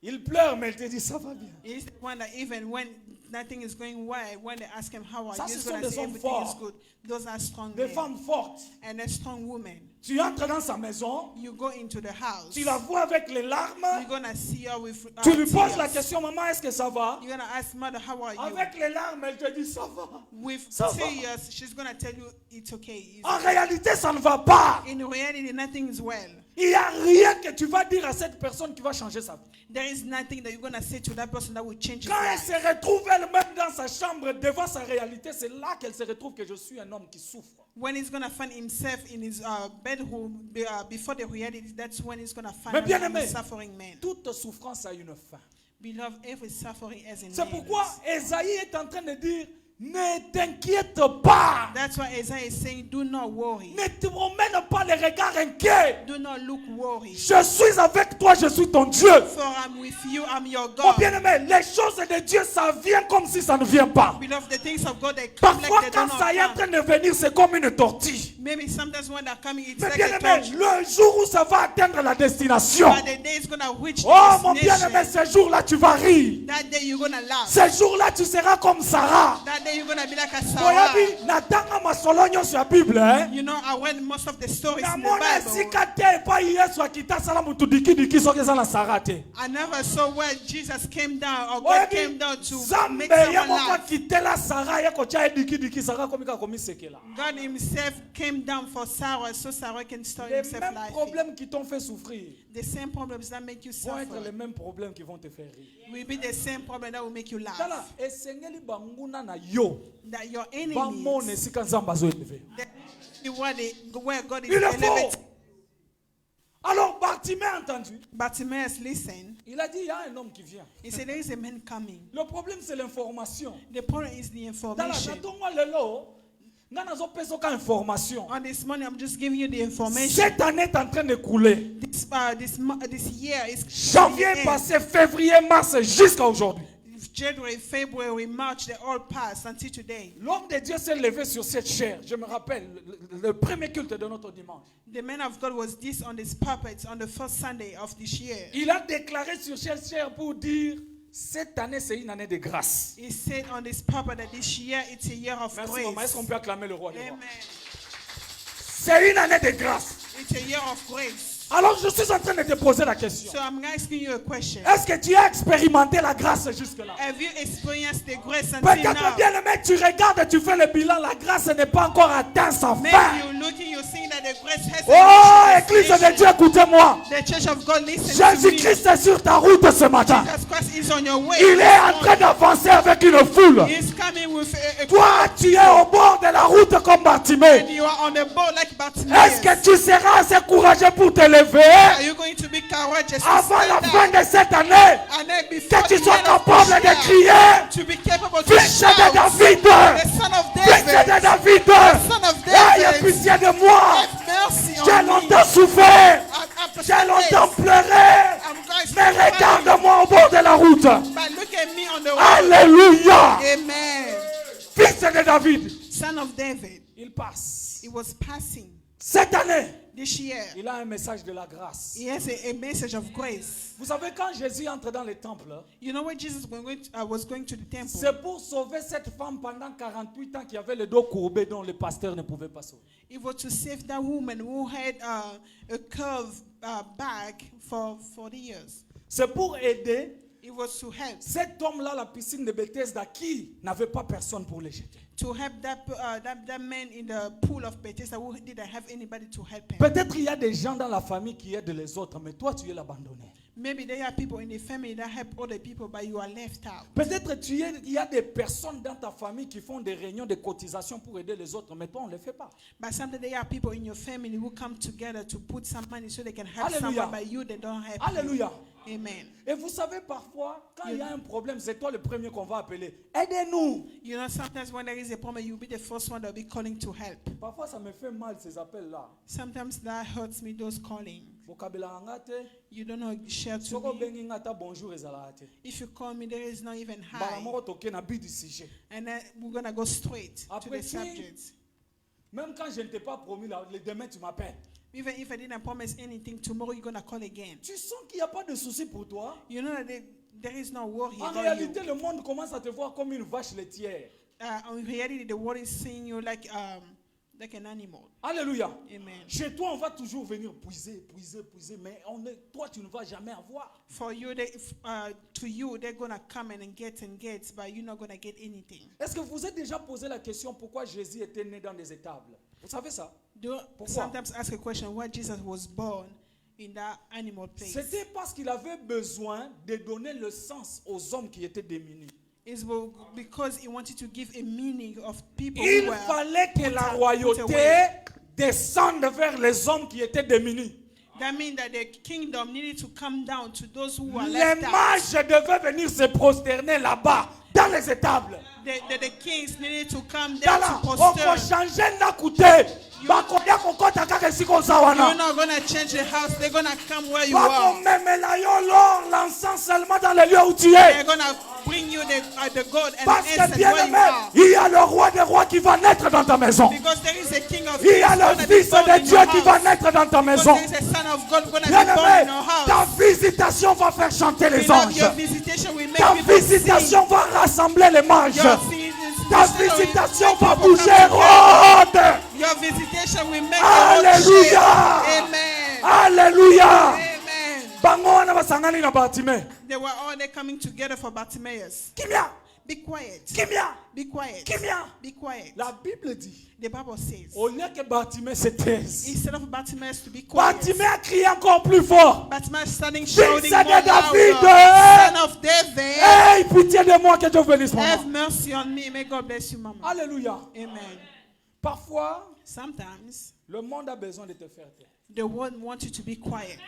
Il pleure, mais il te dit ça va bien. is the one that even when nothing is going well, when they ask him how are Ça, you, ce he's sont gonna des say hommes everything is forts. good. Those are strong Des men. femmes fortes. And a strong woman. Tu entres dans sa maison, You go into the house. tu la vois avec les larmes, You're gonna see her with tu lui poses la tears. question, maman, est-ce que ça va? You're gonna ask mother, how are you? Avec les larmes, elle te dit ça va. With Ça va. tears, she's gonna tell you it's okay. En réalité, ça ne va pas. In reality, nothing is well. Il n'y a rien que tu vas dire à cette personne qui va changer sa vie. There is nothing that you're gonna say to that person that will change his Quand elle life. se retrouve elle-même dans sa chambre devant sa réalité, c'est là qu'elle se retrouve que je suis un homme qui souffre. When he's gonna find himself in his bedroom before the reality, that's when he's gonna find Mais bien himself aimé, a suffering man. toute souffrance a une fin. Beloved, every suffering has an C'est end. pourquoi Esaïe est en train de dire, ne t'inquiète pas. That's why Isaiah is saying, do not worry. Ne te promène pas les regards inquiets. Do not look worried. Je suis avec toi, je suis ton Dieu. For I'm with you, I'm your Mon God. bien-aimé, les choses de Dieu, ça vient comme si ça ne vient pas. Beloved, the things of God, they come Parfois, like they quand do ça est en not train come. de venir, c'est comme une tortille. Maybe sometimes when they're coming, it's Mais like a bien-aimé, torch. le jour où ça va atteindre la destination, But the day is gonna reach oh the mon bien-aimé, destination. ce jour-là, tu vas rire. That day you're gonna laugh. Ce jour-là, tu seras comme Sarah. That day you're gonna be like a Oyabi, Sarah. natanga masolonyo sur la Bible, hein? You know, I read most of the stories in the Namona Bible. esika te pa Yesu akita sala mutu diki soki eza na Sarah te. I never saw where Jesus came down or God came Oyabi, down to Zambe make ye someone moko laugh. akitela Sarah ye kotia diki Sarah komika komisekela. God himself came down for Sarah so Sarah can start Les himself mêmes laughing. problèmes qui t'ont fait souffrir The same problems that make you vont être les suffer mêmes problèmes qui vont te faire rire. will be the same problem that will make you laugh. Tala, esengeli banguna na yo. That your Bamone enemies, esika nzambe azoeleve. where God is Il est faux. elevated. Alors Bartimée Bartimée a entendu. Bartimaeus listened. Il a dit, il y a un homme qui vient. He said, there is a man coming. Le problème, c'est l'information. The problem is the Dans la information. Natongo lelo, nga nazopeso ka information. On this morning, I'm just giving you the information. Cette année est en train de couler. This year is Janvier coming in. passé, février, mars, jusqu'à aujourd'hui. January, February, March, they all passed until today. L'homme de Dieu s'est levé sur cette chair. Je me rappelle, le premier culte de notre dimanche. The man of God was this on this pulpit on the first Sunday of this year. Il a déclaré sur cette chair pour dire, cette année c'est une année de grâce. He said on this pulpit that this year it's a year of Merci grace. maman, est-ce qu'on peut acclamer le roi des rois? Amen. C'est une année de grâce. It's a year of grace. Alors je suis en train de te poser la question. So I'm asking you a question. Est-ce que tu as expérimenté la grâce jusque-là? Have you experienced the grace until Peut-être now? bien aimé, tu regardes, tu fais le bilan, la grâce n'est pas encore atteinte sa Maybe fin. you're looking, you're seeing that the grace has Oh, Église de Dieu, écoutez-moi. The church of God, listen to me. Jésus-Christ est sur ta route ce matin. Jesus Christ is on your way. Il est en train d'avancer avec une foule. He's coming with a Toi, tu es au bord de la route comme and Bartimée. you are on the boat like Est-ce Bartimaeus. que tu seras assez courageux pour te Are lever you going to be courageous to avant la stand fin up? de cette année? And then before Que tu the sois end of capable this de year, crier, to be capable to Fils de shout, David, the son of Fils de David, David, son of aie David, pitié de moi. have mercy J'ai on me. longtemps souffert, I'm j'ai longtemps I'm pleuré, going mais to cry, regarde-moi au bord de la route. but look at me on the road. Alléluia. Amen. Fils de David. Son of David. Il passe. He was passing Cette année, this year. il a un message de la grâce. He has a message of grace. Vous savez, quand Jésus entre dans le temple, You know when Jesus was going to the temple? c'est pour sauver cette femme pendant 48 ans qui avait le dos courbé dont le pasteur ne pouvait pas sauver. It was to save that woman who had a curved back for 40 years. C'est pour aider It was to help. cet homme-là à la piscine de Bethesda qui n'avait pas personne pour le jeter. To help that man in the pool of Bethesda who didn't have anybody to help him. Peut-être il y a des gens dans la famille qui aident les autres, mais toi tu es l'abandonné. Maybe there are people in the family that help other people, but you are left out. Peut-être il y a des personnes dans ta famille qui font des réunions de cotisation pour aider les autres, mais toi on ne le fait pas. But sometimes there are people in your family who come together to put some money so they can help Hallelujah. someone, but you they don't help. Alléluia. You. Amen. Et vous savez parfois, quand il y a un problème, c'est toi le premier qu'on va appeler. Aidez-nous. You know, sometimes when there is a problem, you'll be the first one that'll be calling to help. Parfois ça me fait mal ces appels-là. Sometimes that hurts me, those calling. You don't know, share to me. bonjour ezalaka te. If you call me, there is not even hi. Mbala moko toke na but du sujet. And then we're going to go straight to Après, the subject. Même quand je ne t'ai pas promis, le demain tu m'appelles. Even if I didn't promise anything, tomorrow you're going to call again. Tu sens qu'il n'y a pas de souci pour toi. You know that there is no worry En about réalité, you. le monde commence à te voir comme une vache laitière. In reality, the world is seeing you like an animal. Alléluia. Amen. Chez toi, on va toujours venir puiser, mais toi, tu ne vas jamais avoir. For you, to you, they're going to come and get, but you're not going to get anything. Est-ce que vous êtes déjà posé la question pourquoi Jésus était né dans des étables? Vous savez ça? Do Pourquoi? sometimes ask a question why Jesus was born in that animal place. C'était parce qu'il avait besoin de donner le sens aux hommes qui étaient démunis. It's because he wanted to give a meaning of people Il who were fallait que la put royauté away. descende vers les hommes qui étaient démunis. That means that the kingdom needed to come down to those who were left Les out. mages devaient venir se prosterner là-bas, dans les étables. The kings needed to come Dans down la, to on peut prostern. changer na coûté. Bakoya kokota kaka siko You're sawana. not going to change the house. They're going to come where you are. Bakomemela yo l'or, l'encens seulement dans le lieu où tu They're es. going to bring you the gold and Parce the que essence bien where you aimé, are. il y a le roi des rois qui va naître dans ta maison. Because there is a king of Il y a kings le gonna be fils born de in Dieu your qui va house. naître dans ta Because maison. there is a son of God going to Bien be born aimé, in your ta house. visitation va faire chanter les Beloved, your anges. visitation will make Ta people sing. visitation va rassembler les mages. Your Ta visitation va bouger Rhodes. Your visitation will make Alléluia. Amen. Alléluia. Amen. Bango wana basangani na Bartimée. They were all there coming together for Bartimaeus. Kimia, Be quiet. kimia, Be quiet. kimia. Be quiet. La Bible dit, The Bible says, au lieu que Bartimée se taise, instead of Bartimaeus to be quiet, Bartimée a crié encore plus fort. Bartimaeus starting Fils shouting de more David. louder. Son of David, Hey, pitié de moi, que Dieu bénisse have maman. mercy on me. May God bless you, Mama. Alléluia. Amen. Parfois, Sometimes le monde a besoin de te faire taire. the world wants you to be quiet.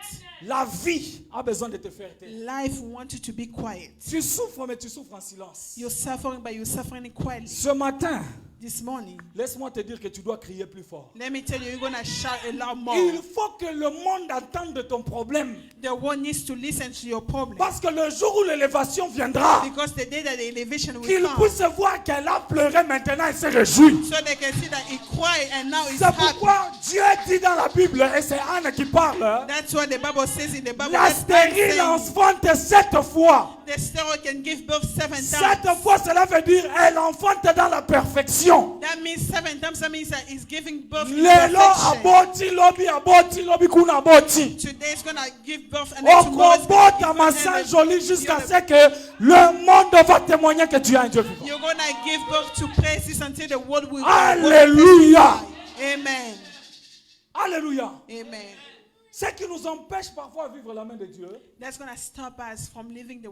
La vie a besoin de te faire taire. Life wants you to be quiet. Tu souffres, mais tu souffres en silence. You're suffering, but you're suffering quietly. Ce matin, This morning, laisse-moi te dire que tu dois crier plus fort. let me tell you, you're going to shout a lot more. Il faut que le monde entende de ton problème. The world needs to listen to your problem. Parce que le jour où l'élévation viendra, Because the day that the elevation will qu'il come, puisse voir qu'elle a pleuré maintenant et se réjouit. so they can see that he cried and now he's C'est happy. pourquoi Dieu dit dans la Bible, et c'est Anne qui parle, That's what the Bible says in the Bible. la That's why I'm stérile saying enfante 7 fois. the sterile can give birth 7 7 times. fois, cela veut dire elle enfante dans la perfection. That means 7 times. That means that he's giving birth in Lelo perfection. aboti lobi kuna aboti. Today is going to give birth and then tomorrow is going to Okobota give birth. massin And joli then jusqu'à ce que le monde va témoigner que tu es un Dieu vivant. you're going to give birth to praises until the world will Alléluia. Amen. Alléluia. Amen. Ce qui nous empêche parfois de vivre la main de Dieu, That's going to stop us from living the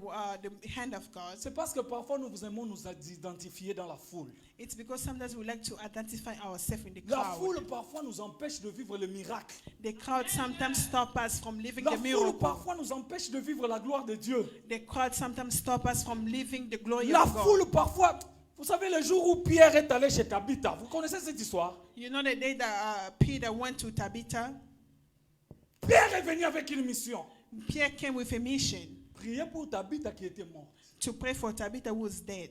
hand of God. c'est parce que parfois nous aimons nous identifier dans la foule. It's because sometimes we like to identify ourselves in the La crowd. foule parfois nous empêche de vivre le miracle. The crowd sometimes stop us from living La the foule miracle. parfois nous empêche de vivre la gloire de Dieu. The crowd sometimes stop us from living the glory La of God. foule parfois, vous savez le jour où Pierre est allé chez Tabitha, vous connaissez cette histoire? You know the day that Peter went to Tabitha, Pierre est venu avec une mission. Pierre came with a mission Prier pour Tabitha qui était morte. to pray for Tabitha who was dead.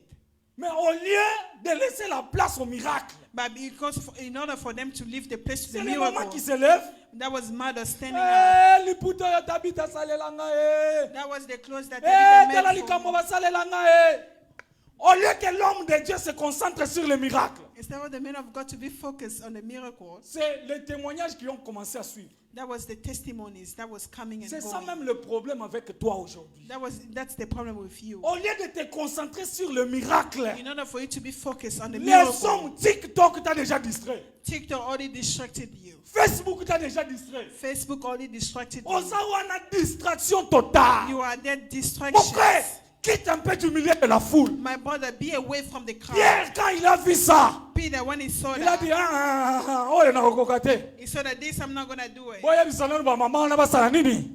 Mais au lieu de laisser la place au miracle, But because in order for them to leave the place to c'est the le moment miracle, qui se lève. that was mother standing up. Liputa ya Tabitha salelanga eh. That was the clothes that Tala Tabitha made likambo for. basalelanga eh. Au lieu que l'homme de Dieu se concentre sur le miracle, Instead of the men of God to be focused on the miracles, c'est les témoignages qui ont commencé à suivre. that was the testimonies that was coming and C'est ça going. même le problème avec toi aujourd'hui. That's the problem with you. Au lieu de te concentrer sur le miracle, In order for you to be focused on the les miracle, hommes TikTok t'a déjà distrait. TikTok already distracted you. Facebook t'a déjà distrait. Facebook already distracted you. Osawana distraction totale. You are dead Mon distractions. frère, quitte un peu du milieu de la foule. My brother, be away from the crowd. Pierre, quand il a vu ça, Peter, when he saw il a dit, that, oh, il n'a pas cocaté. he saw that this I'm not going to do it. Boya bisana ba mama na basala nini?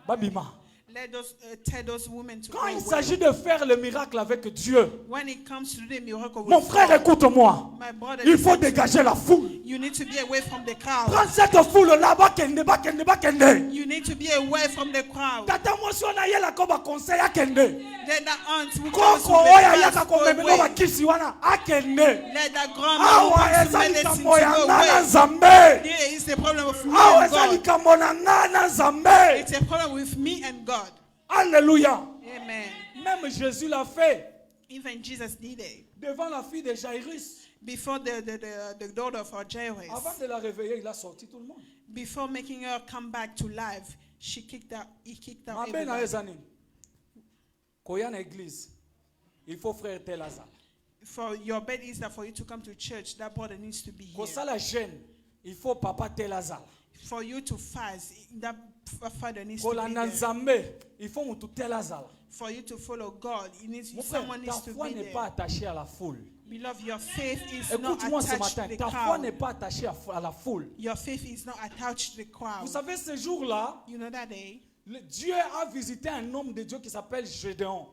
Babima. Let those tell those women to Quand go il away. s'agit de faire le miracle avec Dieu, When it comes to the miracle with mon frère, God, écoute-moi. my brother, Il faut listen to dégager la foule. me. You need to be away from the crowd. Prends cette foule là, bakende, bakende, bakende. You need to be away from the crowd. Tata mwasi wana yela ko ba conseil akende. Let that aunt who comes Koko with oya the yaka fast ko go memelo ba away. kisi wana akende. Let that grandma who Awa comes to ezali medicine to kambo ya go ngana away. nzambe. Here is the problem with me Awa and ezali God. kambo na ngana nzambe. It's a problem with me and God. Alléluia. Amen. Même Jésus l'a fait Even Jesus did it. devant la fille de Jairus. Before the daughter of our Jairus, Avant de la réveiller, il a sorti tout le monde. before making her come back to life, he kicked out Mabe na everybody. ezani. Koya na église. Il faut frère tel Lazare. For your bed is that for you to come to church, that brother needs to be here. Kosala jeune. Il faut papa tel Lazare. For you to fast, that father needs to Kolanda be there. nzambe. Il faut mutu tel Lazare. For you to follow God, Mon frère, someone ta needs to foi be n'est there. pas attachée à la foule. Beloved, your faith is not Écoute-moi ce attached matin. to the Ta foi n'est crowd. pas attachée à la foule. Your faith is not attached to the crowd. Vous savez, ce jour-là, You know that day, Dieu a visité un homme de Dieu qui s'appelle Gédéon.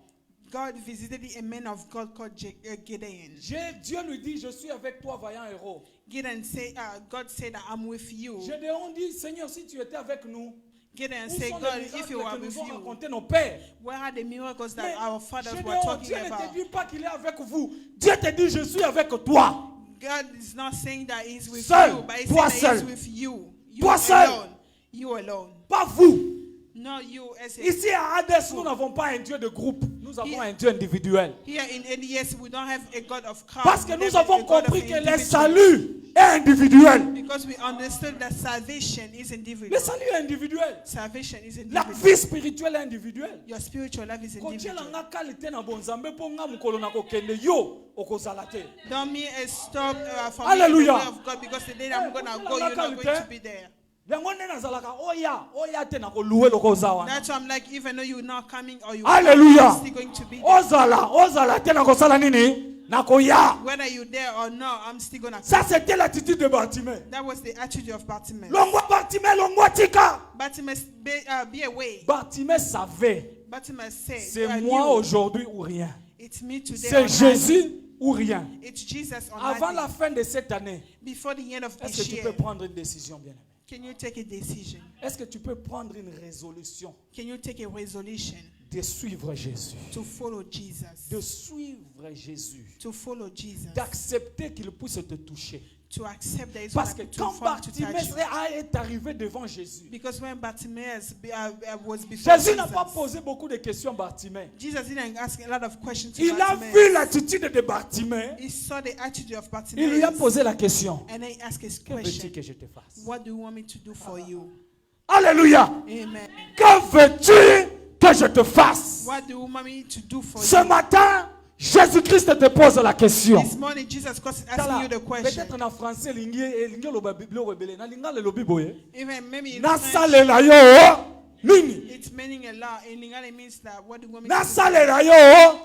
God visited a man of God called Gideon. Dieu lui dit, je suis avec toi, vaillant héros. Gideon said, God said that I'm with you. Gédéon dit, Seigneur, si tu étais avec nous, Gideon où said, sont God, les if miracles you were que with nous ont you, racontés nos pères? where are the miracles Mais that our fathers were Gédéon, talking Dieu ne te about? dit pas qu'il est avec vous. Dieu te dit, je suis avec toi. God is not saying that He's with Seul. you, but He's Toi saying that He's seul. with you. You Toi seul. alone. You alone. Pas vous. Not you as a... Ici à Hades, nous n'avons pas un Dieu de groupe. Nous avons un Dieu individuel. Here in ADS, we don't have a God of crowd. Parce que We nous have a avons God of compris que le individual. salut est individuel. Because we understood that salvation is Le individual. salut est individual. Salvation is La individual. vie spirituelle est individuelle. Your spiritual life is individual. Kotiela nga qualité na bonzambe mpo nga mokolo na kokende yo okozala te. Don't mean a stop for Hallelujah. me in the way of God, because the day that I'm going to go, you're not going to be there. Yango nde nazalaka oya te na koluwe lokoza wana. That's why I'm like, even though you're not coming or you're Hallelujah. still going to be there. Ozala te na kosala nini? nakoya. Whether you're there or not, I'm still gonna Ça come. c'était l'attitude de Bartimée. That was the attitude of Bartimaeus. Longwa Bartimée, longwa tika. Bartimaeus, be away. Bartimée savait, Bartimaeus said, c'est I moi knew aujourd'hui ou rien. it's me today C'est or Jésus nothing. ou rien. It's Jesus or Avant la nothing. fin de cette année, Before the end of est-ce this que tu year, peux prendre une décision, bien-aimé? can you take a decision? Est-ce que tu peux prendre une résolution Can you take a resolution de suivre Jésus? to follow Jesus? De suivre Jésus. To follow Jesus. D'accepter qu'il puisse te toucher. To accept that it's Parce que to quand fall to touch Bartimée you. est arrivé devant Jésus, Because when Bartimaeus was before Jésus n'a pas Jesus, posé beaucoup de questions à Bartimée. Jesus didn't ask a lot of questions to Il a Bartimaeus. vu l'attitude de Bartimée. He saw the attitude of Il lui a Bartimaeus. posé la question. And then he asked his Que veux-tu question, que je te fasse? what do you want me to do for you? Alléluia. Amen. Que veux-tu que je te fasse? What do you want me to do for Ce you? matin, Jésus-Christ te pose la question. This morning, Jesus Christ is asking Tala, you the question. peut-être en français, lingi loba Bible rebelle. Na linga le lobi boye. Even maybe in Na French, salela yo nini? it's meaning a lot. In Lingala, it means that what do you want me Na to do? salela yo.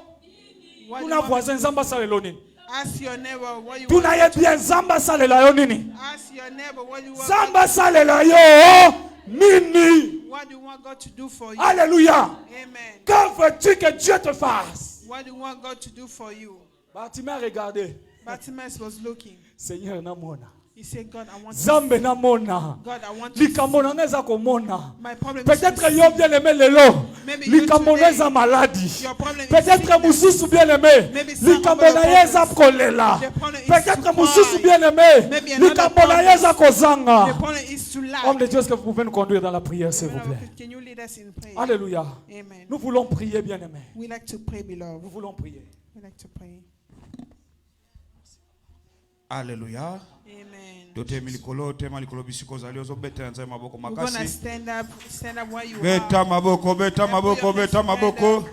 What do Tuna you want me voisin nzamba salelo nini? to- Ask your neighbor what you Tuna want. ye bien nzamba salela yo nini? Ask your neighbor what you want. Nzamba salela yo nini? What do you want God to do for you? Alléluia. Amen. Que veux-tu que Dieu te fasse? What do you want God to do for you? Bartimée a regardé. Bartimaeus was looking. Seigneur namona. He said, God, I want to. Zambe namona. God, I want to. Likambo na eza komona. My problem is Peut-être to yo bien aimé lelo. Maybe you Likambo today, eza maladie. your problem is Peut-être sickness. mususu bien aimé. Maybe some Likambo of na your ye eza problems. kolela. The problem is Peut-être to mususu cry. bien aimé. Maybe another Likambo na ye eza The kozanga. problem is to laugh. Homme de Dieu, est-ce que vous pouvez nous conduire dans la prière, s'il vous plaît? Can you lead us in prayer? Alléluia. Amen. Nous voulons prier, bien aimé. We like to pray, beloved. Nous voulons prier. We like to pray. Alléluia. Amen. Totemi likolo, tema likolo bisiko zali ozobeta nzai maboko We're gonna makasi. stand up where you Beta are. maboko, beta maboko, beta maboko.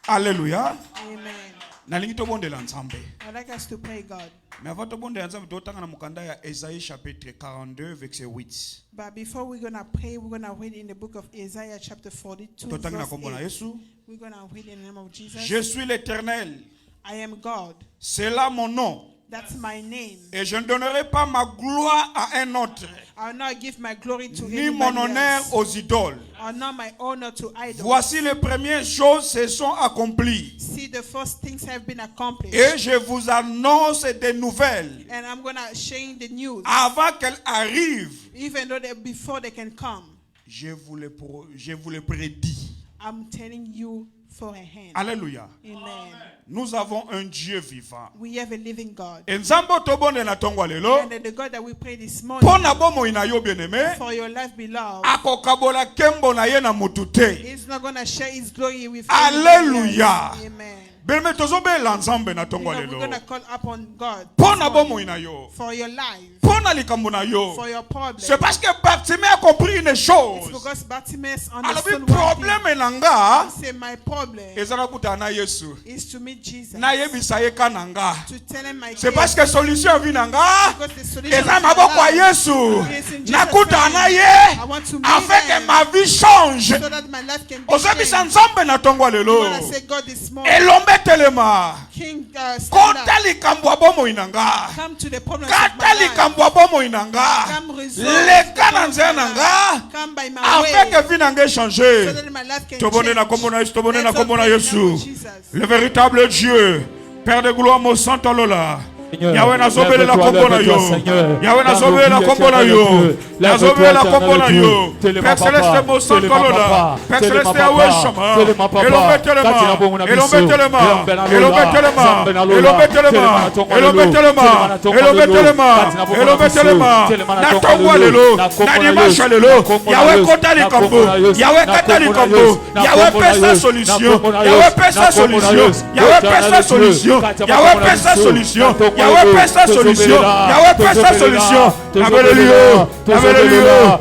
Alléluia. Amen. Nalingi tobondela nzambe. I'd like us to pray, God. Mais avant tobondela nzambe totanga na mukanda ya Esaïe chapitre 42 verset 8. But before we're gonna pray, we're gonna read in the book of Isaiah chapter 42, Totanga na verse kombo na 8. Yesu. We're gonna read in the name of Jesus. Je suis l'Éternel. I am God. C'est là mon nom. That's my name. Et je ne donnerai pas ma gloire à un autre, I'll not give my glory to ni mon anybody honneur else. aux idoles. I'll not my honor to idols. Voici les premières choses se sont accomplies. See, the first things have been accomplished. Et je vous annonce des nouvelles And I'm gonna share the news. avant qu'elles arrivent. Even though before they can come, Je vous le prédis. I'm telling you for a hand. Alléluia. Amen. Nous avons un Dieu vivant. We have a living God. Et nzambo tobonde na tongwa lelo. And the God that we pray this morning Pona bomo ina yo bien-aimé. for your life, beloved, Akokabola kembo na ye na mutute. He's not gonna share His glory with Alleluia. anybody else. Amen. Bien-aimé tozobela nzambe na You tongwa know, we're lelo. gonna call upon God Pona this morning bomo ina yo. for your life, Pona likambo na yo. for your problem. C'est parce que Bartimée a compris une It's chose. because Bartimaeus Alors understood le one thing. problème nanga He said, my problem ezala kutana na Yesu. is to meet Jesus, Na yebisa ye kananga. to tell him my C'est case, parce que solution vi nanga. because the solution Eza of my maboko ya life Yesu. is in Jesus' Nakuta na hand. ye I want to meet afin que him ma vie change. so that my life can be Ozebisa changed. nzambe na tongwa lelo. When I say God this morning, Elombe telema. King, stand Kota up. likambo ya bomoi nanga. Come to the problems of Kata my life. likambo ya bomoi nanga. Come resolve Leka the na problems nzela of my life. nanga. Come by my Afin que way vie nanga so change. that my life can Tobone na change. kombo na Yesu, tobone na Let's kombo na open the name Yesu. of Jesus. Le véritable Dieu, Père de gloire, mon santo lola. Seigneur, Yahweh na sobele la lève-toi, kombo na lève-toi, yo. Seigneur. Yahweh na Dans sobele la nos vies, kombo na éternel yo. Dieu. Na Lève-toi, sobele la éternel kombo na Dieu. yo. Telema Père papa, céleste, mon santo telema lola. papa, Père telema céleste, papa, Yahweh Shama. telema papa. Elombe telema. Katina bongo na Elombe biso. telema. Elombe na lola. Elombe telema. Zambe na lola. Elombe telema. Telema na tongo Elombe lelo. telema. Telema na tongo Elombe lelo. telema. Katina bongo na Elombe biso. telema. Telema na Na tongo tongwa lelo. lelo. Na Na kongo na dimanche Yesu. lelo. Na kongo na Yahweh Yesu. kota Na likambo. kongo na Yesu. Yahweh Na kata kongo na likambo. Yesu. Na Yahweh kongo na pesa Yesu. solution. Na kongo na Yahweh Yesu. pesa Na kongo na solution. Yesu. Yahweh Éternel pesa Dieu. solution. Katina Yahweh bongo na pesa biso. solution. Na tongo Yahweh lelo. pesa solution. Tozobela. Yahweh pesa Tozobela. solution. Tozobela. Amelelio. Tozobela. Amelelio.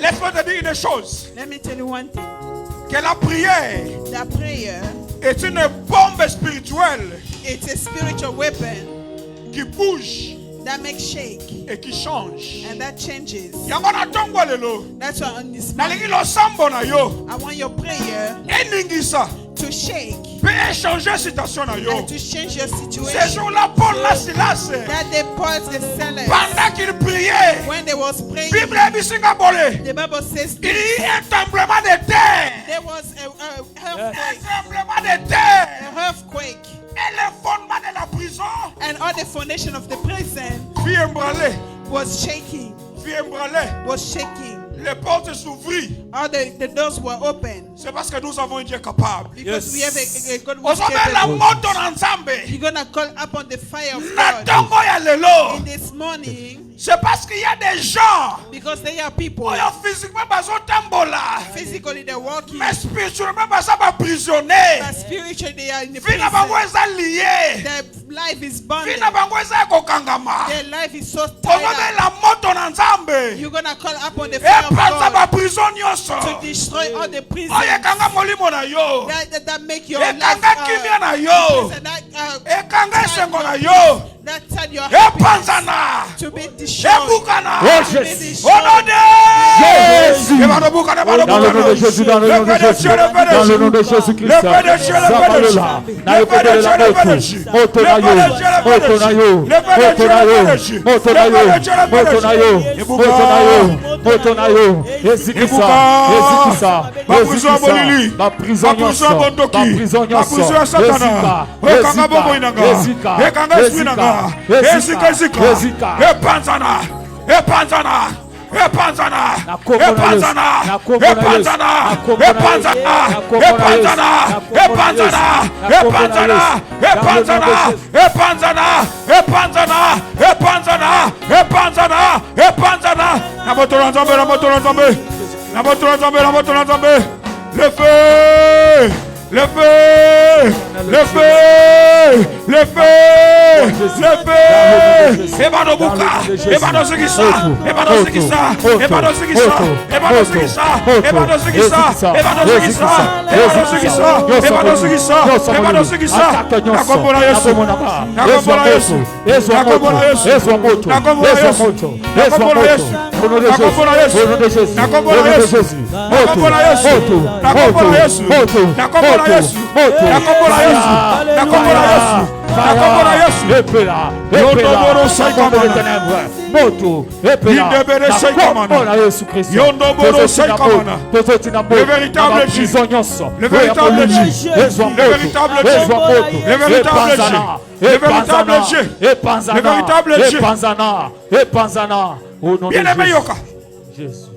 Laisse-moi te dire une chose. Let me tell you one thing. Que la prière That prayer, est une bombe spirituelle it's a spiritual weapon qui bouge that makes shake et qui change. and that changes. Yango na tongo lelo. That's why on this Nalingi morning, lo sambo na yo. I want your prayer Eningisa. to shake Peut changer situation na yo. and to change your Ce situation. jour-là, Paul la Silas, That they paused the sellers pendant qu'il priait, when they was praying. Bible ebisinga bole. The Bible says Il y a eu un tremblement de terre. there was a Un earthquake, tremblement de terre. an earthquake, Et le fondement de la prison and all the foundation of the prison fut ébranlé. was shaking, Fut ébranlé. was shaking. Les portes s'ouvrirent. All the doors were open C'est parce que nous avons un Dieu capable. because we have a God who On is s'en met la capable. moto ensemble. You're gonna call upon the fire of Na God tongo ya lelo. in this morning C'est parce qu'il y a des gens because they are people qui physiquement bazotambola. physically they're walking, Mais spirituellement baza ba prisonnier. but spiritually they are in the Vie na bango prison. eza lié. Their life is Vie bonded. na bango eza kokangama. Their life is so On va mettre tied up. la moto na nzambe. You're gonna call upon the fire of Epanza God ba prison nyonso. to destroy all the prisons Oyo ekanga molimo na yo. that make your life Ekanga kimia na yo. prison, that Ekanga esengo na yo. that turn your happiness Epanzana. to be destroyed. Ebukana. Oh, To be Jésus. destroyed. Au nom de Jésus. Dans le nom de Jésus, dans le nom de Jésus, dans le nom de Jésus-Christ. Zabalola, na epedele la moto, moto na yo, moto na yo, moto na yo, moto na yo, moto na yo, moto na yo, moto na yo, ezikisa, ezikisa, ezikisa, ba prison nyonso, ba prison nyonso, ezika, ezika, ezika, ezika, Epanzana. Epanzana. Epanzana. Nakombo na Yesu. Epanzana. Nakombo na Yesu. Epanzana. Nakombo na Yesu. Epanzana. Nakombo na Yesu. Epanzana. Nakombo na Epanzana. Yesu. Epanzana. Epanzana. Epanzana. Epanzana. Epanzana. Epanzana. Epanzana. Na moto na Nzambe, na moto na Nzambe. Na moto na Nzambe, na moto na Nzambe. Le feu. Le feu. Le feu. Le feu. Le feu. Ebano buka. Ebano zigisa. Ebano zigisa. Ebano zigisa. Ebano zigisa. Ebano zigisa. Ebano zigisa. Ebano zigisa. Ebano zigisa. Ebano zigisa. Nakombola Yesu. Nakombola Yesu. Nakombola Yesu. Nakombola Yesu. Nakombola Yesu. Nakombola Yesu. Nakombola Yesu. Nakombola Yesu. Nakombola Yesu. Nakombola Yesu. Nakombola Yesu. Nakombola Yesu. Nakombola Yesu. Epela, Yondoboro Saikamana. moto, epela, Indebere Saikamana. nakombola Yesu Kristo. Yondoboro Saikamana. Tozotina moto, Le véritable na Dieu. prison nyonso. Le véritable Dieu. Ezwa moto, Le véritable Dieu. ezwa moto, Le véritable Dieu. epanzana, Le véritable epanzana, Dieu. epanzana, Le véritable Dieu. epanzana, epanzana, au nom de Bien-aimé Yoka. Jésus.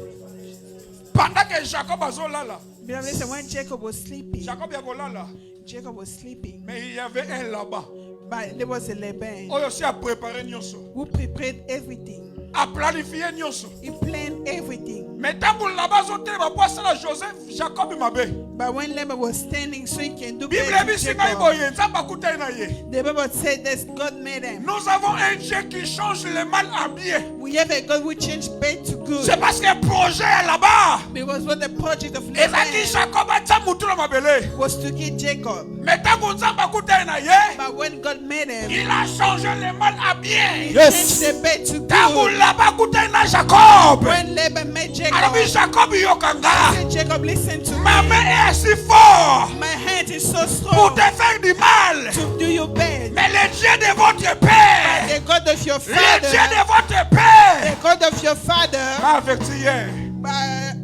Pendant que Jacob azolala, Beloved, listen, when Jacob was sleeping, Jacob yakolala, Jacob was sleeping, mais il y avait un là-bas. but there was a Laban Oyo aussi a préparé nyonso, who prepared everything. a planifié nyonso. He planned everything. Mais tant que là-bas zotelema po asala Joseph, Jacob mabe. But when Laban was standing so he can do Bible better to ebisinga Jacob, iboye, nzamba kutai na ye. the Bible said that God made him. Nous avons un Dieu qui change le mal en bien. We have a God who changed bad to good. C'est parce que le projet est là-bas. Because what the project of Et ça qui Laban Jacob a tcha mutu na mabele. was to kill Jacob. Mais tant que nzamba kutai na ye, But when God made him, il a changé le mal en bien. he Yes. changed the bad to Tant que good. là-bas kutai na Jacob. When Laban met Alors Jacob, Jacob yokanga. said, Jacob, listen to Ma me. main est si fort My hand is so pour strong te faire du mal. to do you bad. Mais le Dieu de votre Père, The God of your le Dieu father, de votre Père, the God of your father, m'a averti hier. made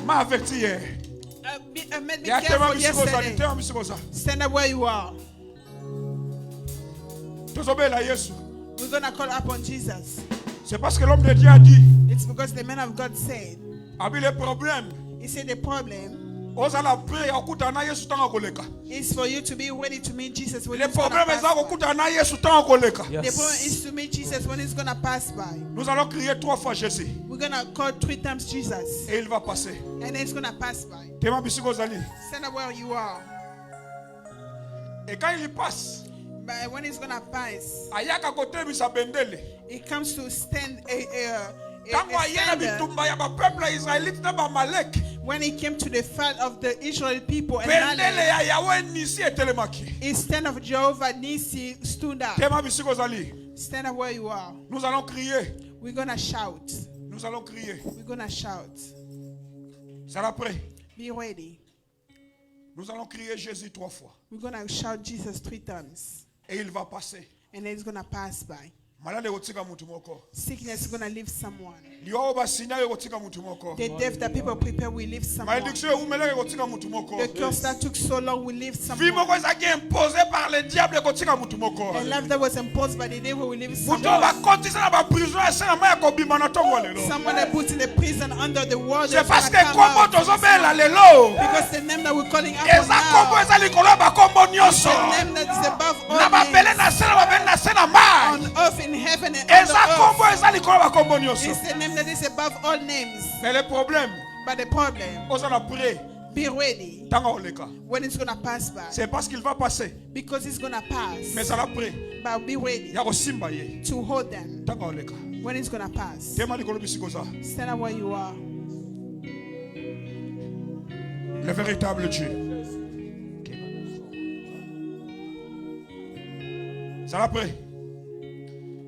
M'a averti hier. me Il y a careful tellement de choses à yesterday. dire. Stand up where you are. Tozobela Yesu. We're going to call upon Jesus. C'est parce que l'homme de Dieu a dit, It's because the man of God said, abi le problème, he said the problem ozala prière okuta na Yesu tanga koleka. is for you to be ready to meet Jesus when Le he's going to problème pass est ça by. okuta na Yesu tanga koleka. The problem is to meet Jesus when he's going to pass by. Nous allons crier 3 fois Jésus We're going to call 3 times Jesus, et il va passer. and then he's going to pass by. Tema bisiko zali. Stand up where you are. Et quand il passe, But when he's going to pass, ayaka kote bisa bendele. it comes to stand when he came to the fight of the Israel people and Amalek, his stand of Jehovah Nisi stood up. Stand up where you are. Nous allons crier. We're gonna shout. Nous allons crier. We're gonna shout. Serez prêt? Be ready. Nous allons crier Jésus 3 fois. We're gonna shout Jesus 3 times. Et il va passer. And then it's gonna pass by. Sickness is gonna leave someone. The death that people prepare will leave someone. The curse that took so long will leave someone. A life that was imposed by the devil will leave someone. Someone that put in the prison under the world. Because the name that we're calling out now is the name that is above all names. On earth, in heaven, and on the earth. It's the name that is above all names. Mais le problème, But the problem, be ready when it's going to pass by. c'est parce qu'il va passer. Because it's going to pass. Mais ça l'a pris. But be ready to hold them when it's going to pass. Stand up where you are. Le véritable Dieu. Ça l'a pris.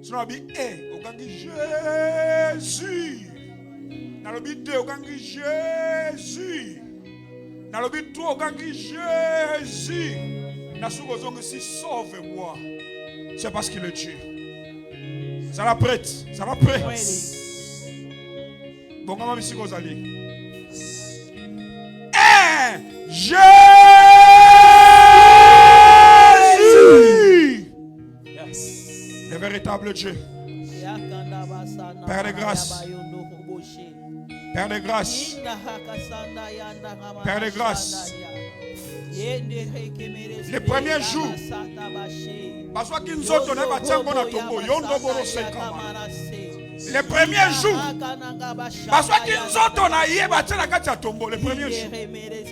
Sinon, on dit, au gangi Jésus. Dans le but au gangi Jésus. Dans le but au gangi Jésus. Dans ce que si sauve-moi. C'est parce qu'il est Dieu. Ça la prête. Ça la prête. Bon, comment ici vous allez? Jésus. Le véritable Dieu. Père de grâce. Père de grâce. Père de grâce. Les premiers jours, parce que nous autres, les premiers jours, parce que nous autres, on a eu les premiers jours.